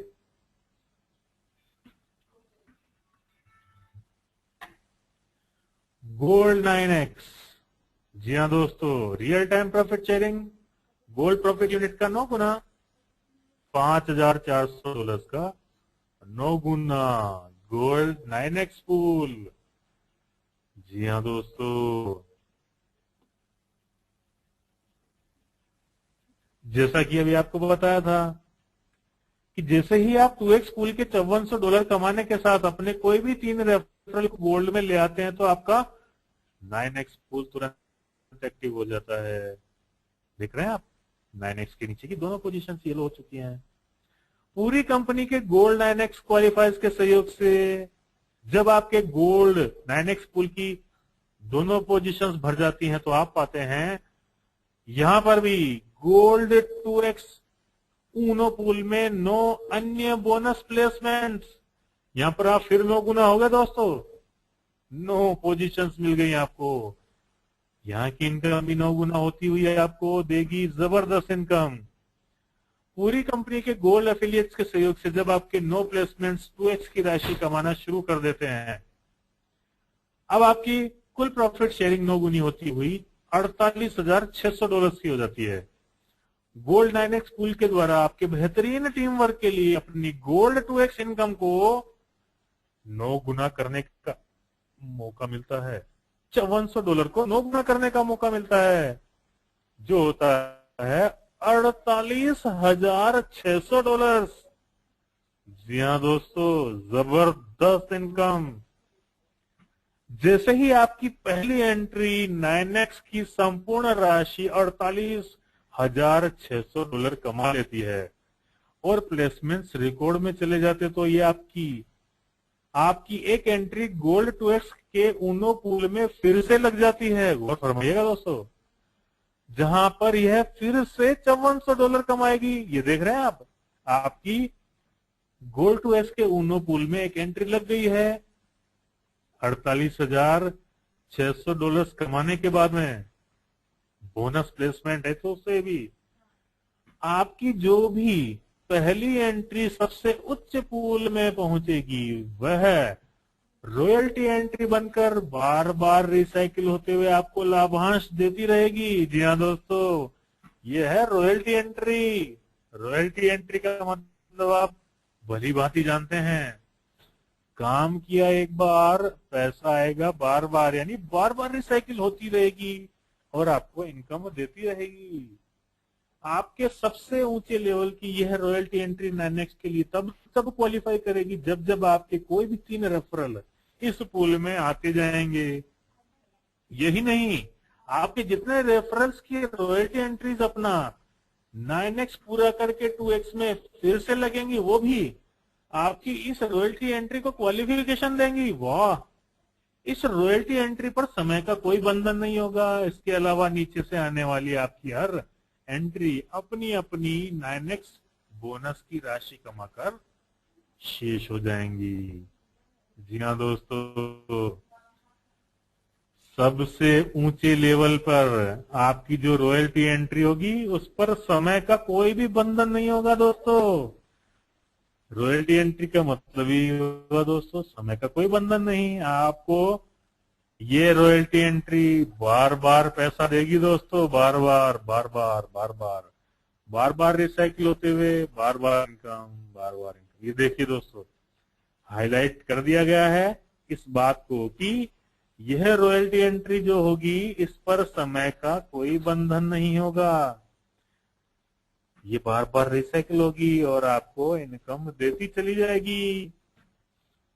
गोल्ड 9x, जी हाँ दोस्तों, real time profit sharing gold profit unit का 9 गुना, $5,400 का 9 गुना गोल्ड 9x पूल। जी हाँ दोस्तों, जैसा कि अभी आपको बताया था कि जैसे ही आप 2x पूल के $5400 कमाने के साथ अपने कोई भी 3 रेफरल को गोल्ड में ले आते हैं तो आपका 9x पूल तुरंत एक्टिव हो जाता है। देख रहे हैं आप 9x के नीचे की दोनों पोजीशन येलो हो चुकी हैं। पूरी कंपनी के गोल्ड 9x क्वालिफायर्स के सहयोग से जब आपके गोल्ड 9x पूल की दोनों पोजीशंस भर जाती हैं तो आप पाते हैं यहां पर भी गोल्ड 2x ऊनो पूल में 9 अन्य बोनस प्लेसमेंट्स। यहां पर आप फिर 9 गुना हो गए दोस्तों। 9 पोजीशंस मिल गई आपको। यहाँ की इनकम भी 9 गुना होती हुई है आपको देगी जबरदस्त इनकम। पूरी कंपनी के गोल्ड एफिलिएट्स के सहयोग से जब आपके 9 प्लेसमेंट्स 2x की राशि कमाना शुरू कर देते हैं, अब आपकी कुल प्रॉफिट शेयरिंग 9 गुनी होती हुई $48,600 की हो जाती है। गोल्ड 9x पूल के द्वारा आपके बेहतरीन टीम वर्क के लिए अपनी गोल्ड 2x इनकम को 9 गुना करने का मौका मिलता है। $5400 को 9 गुना करने का मौका मिलता है, जो होता है $48,600। जी हाँ दोस्तों, जबरदस्त इनकम। जैसे ही आपकी पहली एंट्री 9x की संपूर्ण राशि $48,600 कमा लेती है और प्लेसमेंट्स रिकॉर्ड में चले जाते, तो ये आपकी एक एंट्री गोल्ड 2x के ऊनो पूल में फिर से लग जाती है। गौर फरमाइएगा दोस्तों, जहां पर यह फिर से $5400 कमाएगी। ये देख रहे हैं आप, आपकी गोल्ड 2x के ऊनो पूल में एक एंट्री लग गई है। $48,600 कमाने के बाद में बोनस प्लेसमेंट है, तो उससे भी आपकी जो भी पहली एंट्री सबसे उच्च पूल में पहुंचेगी, वह रॉयल्टी एंट्री बनकर बार बार रिसाइकिल होते हुए आपको लाभांश देती रहेगी। जी हाँ दोस्तों, यह है रॉयल्टी एंट्री। रॉयल्टी एंट्री का मतलब आप भली भांति जानते हैं, काम किया एक बार, पैसा आएगा बार बार, यानी बार बार रिसाइकिल होती रहेगी और आपको इनकम देती रहेगी। आपके सबसे ऊंचे लेवल की यह रॉयल्टी एंट्री 9x के लिए तब क्वालिफाई करेगी जब आपके कोई भी 3 रेफरल इस पूल में आते जाएंगे। यही नहीं, आपके जितने रेफरल्स की रॉयल्टी एंट्रीज अपना 9x पूरा करके 2x में फिर से लगेंगी, वो भी आपकी इस रॉयल्टी एंट्री को क्वालिफिकेशन देंगी। वाह, इस रॉयल्टी एंट्री पर समय का कोई बंधन नहीं होगा। इसके अलावा नीचे से आने वाली आपकी हर एंट्री अपनी अपनी 9x बोनस की राशि कमाकर शेष हो जाएंगी। जी हाँ दोस्तों, सबसे ऊंचे लेवल पर आपकी जो रॉयल्टी एंट्री होगी, उस पर समय का कोई भी बंधन नहीं होगा दोस्तों। रॉयल्टी एंट्री का मतलब ही होगा दोस्तों, समय का कोई बंधन नहीं। आपको ये रॉयल्टी एंट्री बार बार पैसा देगी दोस्तों, बार बार रिसाइकिल होते हुए बार बार इनकम। ये देखिए दोस्तों, हाईलाइट कर दिया गया है इस बात को कि यह रॉयल्टी एंट्री जो होगी, इस पर समय का कोई बंधन नहीं होगा। ये बार बार रिसाइकिल होगी और आपको इनकम देती चली जाएगी,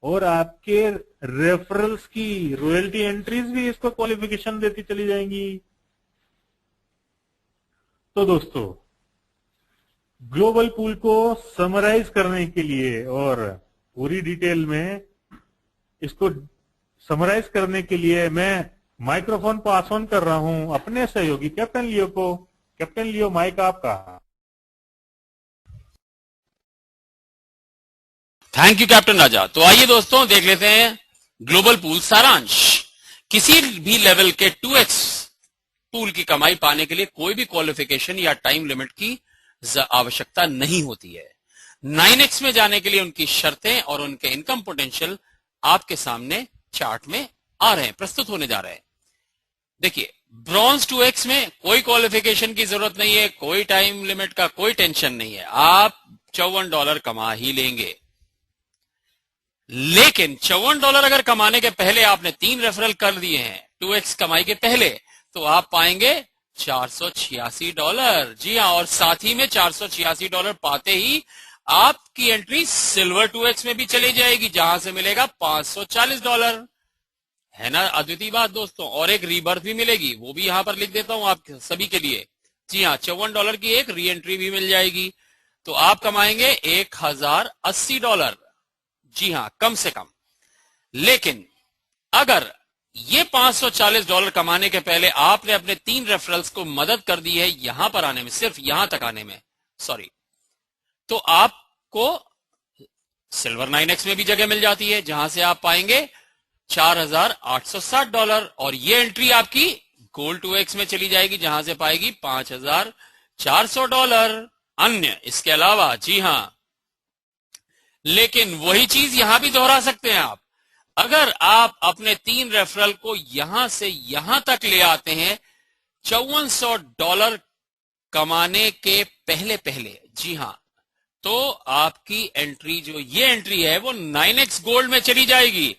और आपके रेफरल्स की रॉयल्टी एंट्रीज भी इसको क्वालिफिकेशन देती चली जाएंगी। तो दोस्तों, ग्लोबल पूल को समराइज करने के लिए और पूरी डिटेल में इसको समराइज करने के लिए मैं माइक्रोफोन पास ऑन कर रहा हूं अपने सहयोगी कैप्टन लियो को। कैप्टन लियो, माइक आपका। थैंक यू कैप्टन राजा। तो आइए दोस्तों, देख लेते हैं ग्लोबल पूल सारांश। किसी भी लेवल के 2x पूल की कमाई पाने के लिए कोई भी क्वालिफिकेशन या टाइम लिमिट की आवश्यकता नहीं होती है। 9x में जाने के लिए उनकी शर्तें और उनके इनकम पोटेंशियल आपके सामने चार्ट में आ रहे हैं, प्रस्तुत होने जा रहे हैं। देखिए, ब्रॉन्ज 2x में कोई क्वालिफिकेशन की जरूरत नहीं है, कोई टाइम लिमिट का कोई टेंशन नहीं है, आप $54 कमा ही लेंगे। लेकिन $54 अगर कमाने के पहले आपने 3 रेफरल कर दिए हैं 2x कमाई के पहले, तो आप पाएंगे $486। जी हाँ, और साथ ही में $486 पाते ही आपकी एंट्री सिल्वर 2x में भी चली जाएगी, जहां से मिलेगा $540। है ना अद्वितीय बात दोस्तों। और एक रीबर्थ भी मिलेगी, वो भी यहां पर लिख देता हूं आप सभी के लिए। जी हाँ, $54 की एक री एंट्री भी मिल जाएगी, तो आप कमाएंगे $1080। जी हाँ, कम से कम। लेकिन अगर ये $540 कमाने के पहले आपने अपने 3 रेफरल्स को मदद कर दी है यहां पर आने में, सिर्फ यहां तक आने में, सॉरी, तो आपको सिल्वर 9x में भी जगह मिल जाती है, जहां से आप पाएंगे $4,860 और ये एंट्री आपकी गोल्ड 2x में चली जाएगी जहां से पाएगी $5,400 अन्य इसके अलावा। जी हां, लेकिन वही चीज यहां भी दोहरा सकते हैं आप। अगर आप अपने 3 रेफरल को यहां से यहां तक ले आते हैं $5400 कमाने के पहले पहले, जी हां, तो आपकी एंट्री जो ये एंट्री है वो 9x गोल्ड में चली जाएगी।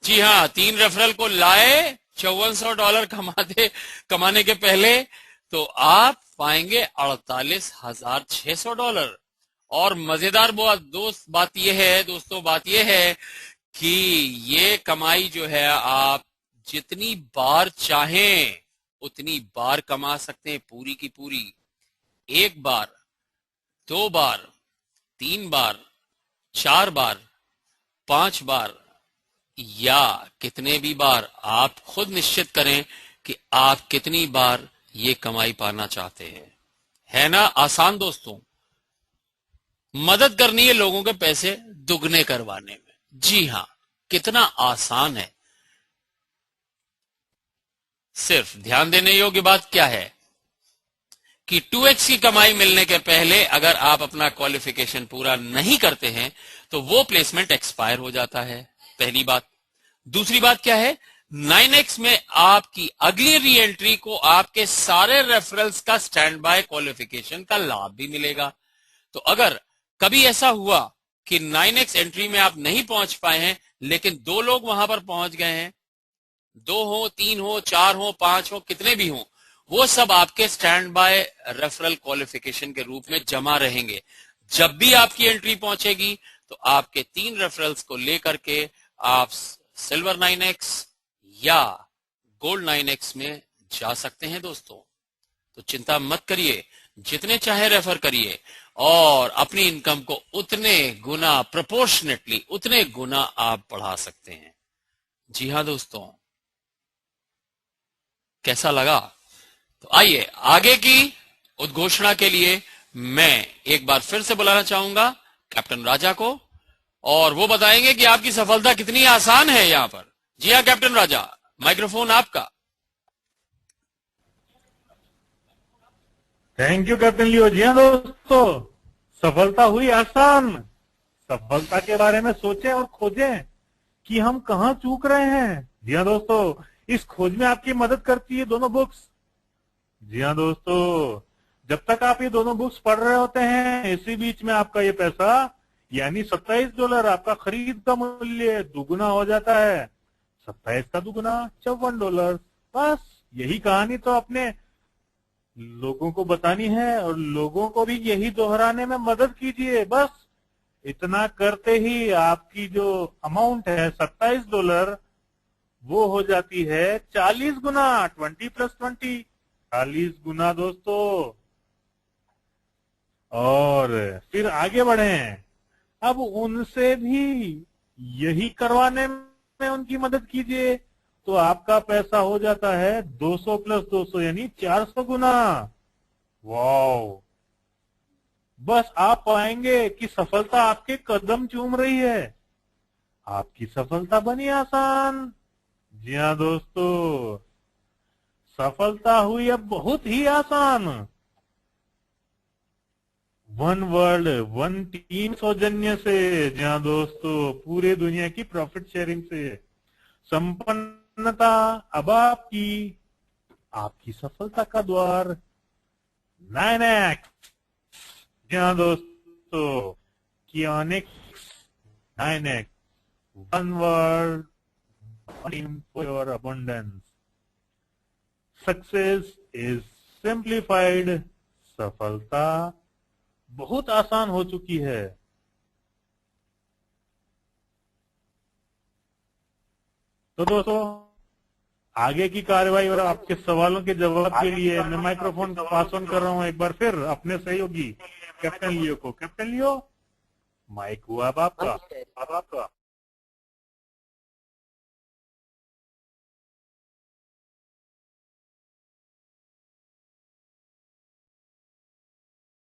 जी हां, 3 रेफरल को लाए $5400 कमाने के पहले, तो आप पाएंगे $48,600। और मजेदार बात यह है दोस्तों, बात यह है कि ये कमाई जो है आप जितनी बार चाहें उतनी बार कमा सकते हैं, पूरी की पूरी। 1 बार, 2 बार, 3 बार, 4 बार, 5 बार या कितने भी बार, आप खुद निश्चित करें कि आप कितनी बार ये कमाई पाना चाहते हैं। है ना आसान दोस्तों? मदद करनी है लोगों के पैसे दुगने करवाने में। जी हां, कितना आसान है। सिर्फ ध्यान देने योग्य बात क्या है कि 2x की कमाई मिलने के पहले अगर आप अपना क्वालिफिकेशन पूरा नहीं करते हैं तो वो प्लेसमेंट एक्सपायर हो जाता है, पहली बात। दूसरी बात क्या है, 9x में आपकी अगली री एंट्री को आपके सारे रेफरल्स का स्टैंड बाय क्वालिफिकेशन का लाभ भी मिलेगा। तो अगर कभी ऐसा हुआ कि 9x एंट्री में आप नहीं पहुंच पाए हैं लेकिन 2 लोग वहां पर पहुंच गए हैं, 2 हो, 3 हो, 4 हो, 5 हो, कितने भी हो, वो सब आपके स्टैंड बाय रेफरल क्वालिफिकेशन के रूप में जमा रहेंगे। जब भी आपकी एंट्री पहुंचेगी तो आपके 3 रेफरल्स को लेकर के आप सिल्वर 9x या गोल्ड 9x में जा सकते हैं दोस्तों। तो चिंता मत करिए, जितने चाहे रेफर करिए और अपनी इनकम को उतने गुना प्रोपोर्शनेटली उतने गुना आप बढ़ा सकते हैं। जी हां दोस्तों, कैसा लगा? तो आइए आगे की उद्घोषणा के लिए मैं एक बार फिर से बुलाना चाहूंगा कैप्टन राजा को, और वो बताएंगे कि आपकी सफलता कितनी आसान है यहां पर। जी हां कैप्टन राजा, माइक्रोफोन आपका। Thank you captain Leo. जी हाँ दोस्तों, सफलता हुई आसान। सफलता के बारे में सोचें और खोजें कि हम कहां चूक रहे हैं। जी हाँ दोस्तों, इस खोज में आपकी मदद करती है दोनों बुक्स। जी हाँ दोस्तों, जब तक आप ये दोनों बुक्स पढ़ रहे होते हैं, इसी बीच में आपका ये पैसा यानी $27 आपका खरीद का मूल्य दुगुना हो जाता है। 27 का दुगुना $54। बस यही कहानी तो अपने लोगों को बतानी है और लोगों को भी यही दोहराने में मदद कीजिए। बस इतना करते ही आपकी जो अमाउंट है $27 वो हो जाती है 40 गुना, 20 + 20, 40 गुना दोस्तों। और फिर आगे बढ़े, अब उनसे भी यही करवाने में उनकी मदद कीजिए तो आपका पैसा हो जाता है 200 + 200 यानी 400 गुना। वाओ! बस आप पाएंगे कि सफलता आपके कदम चूम रही है। आपकी सफलता बनी आसान। जी हाँ दोस्तों, सफलता हुई अब बहुत ही आसान। वन वर्ल्ड वन टीम सौजन्य से, जी हाँ दोस्तों, पूरे दुनिया की प्रॉफिट शेयरिंग से संपन्नता अब आपकी सफलता का द्वार 9x। जी हाँ दोस्तों, कियोनिक्स 9x, one world for your abundance. Success is simplified. सफलता बहुत आसान हो चुकी है। तो दोस्तों, आगे की कार्रवाई और आपके सवालों के जवाब के लिए मैं माइक्रोफोन पास ऑन कर रहा हूं एक बार फिर अपने सहयोगी कैप्टन लियो को। कैप्टन लियो, माइक हुआ अब आपका।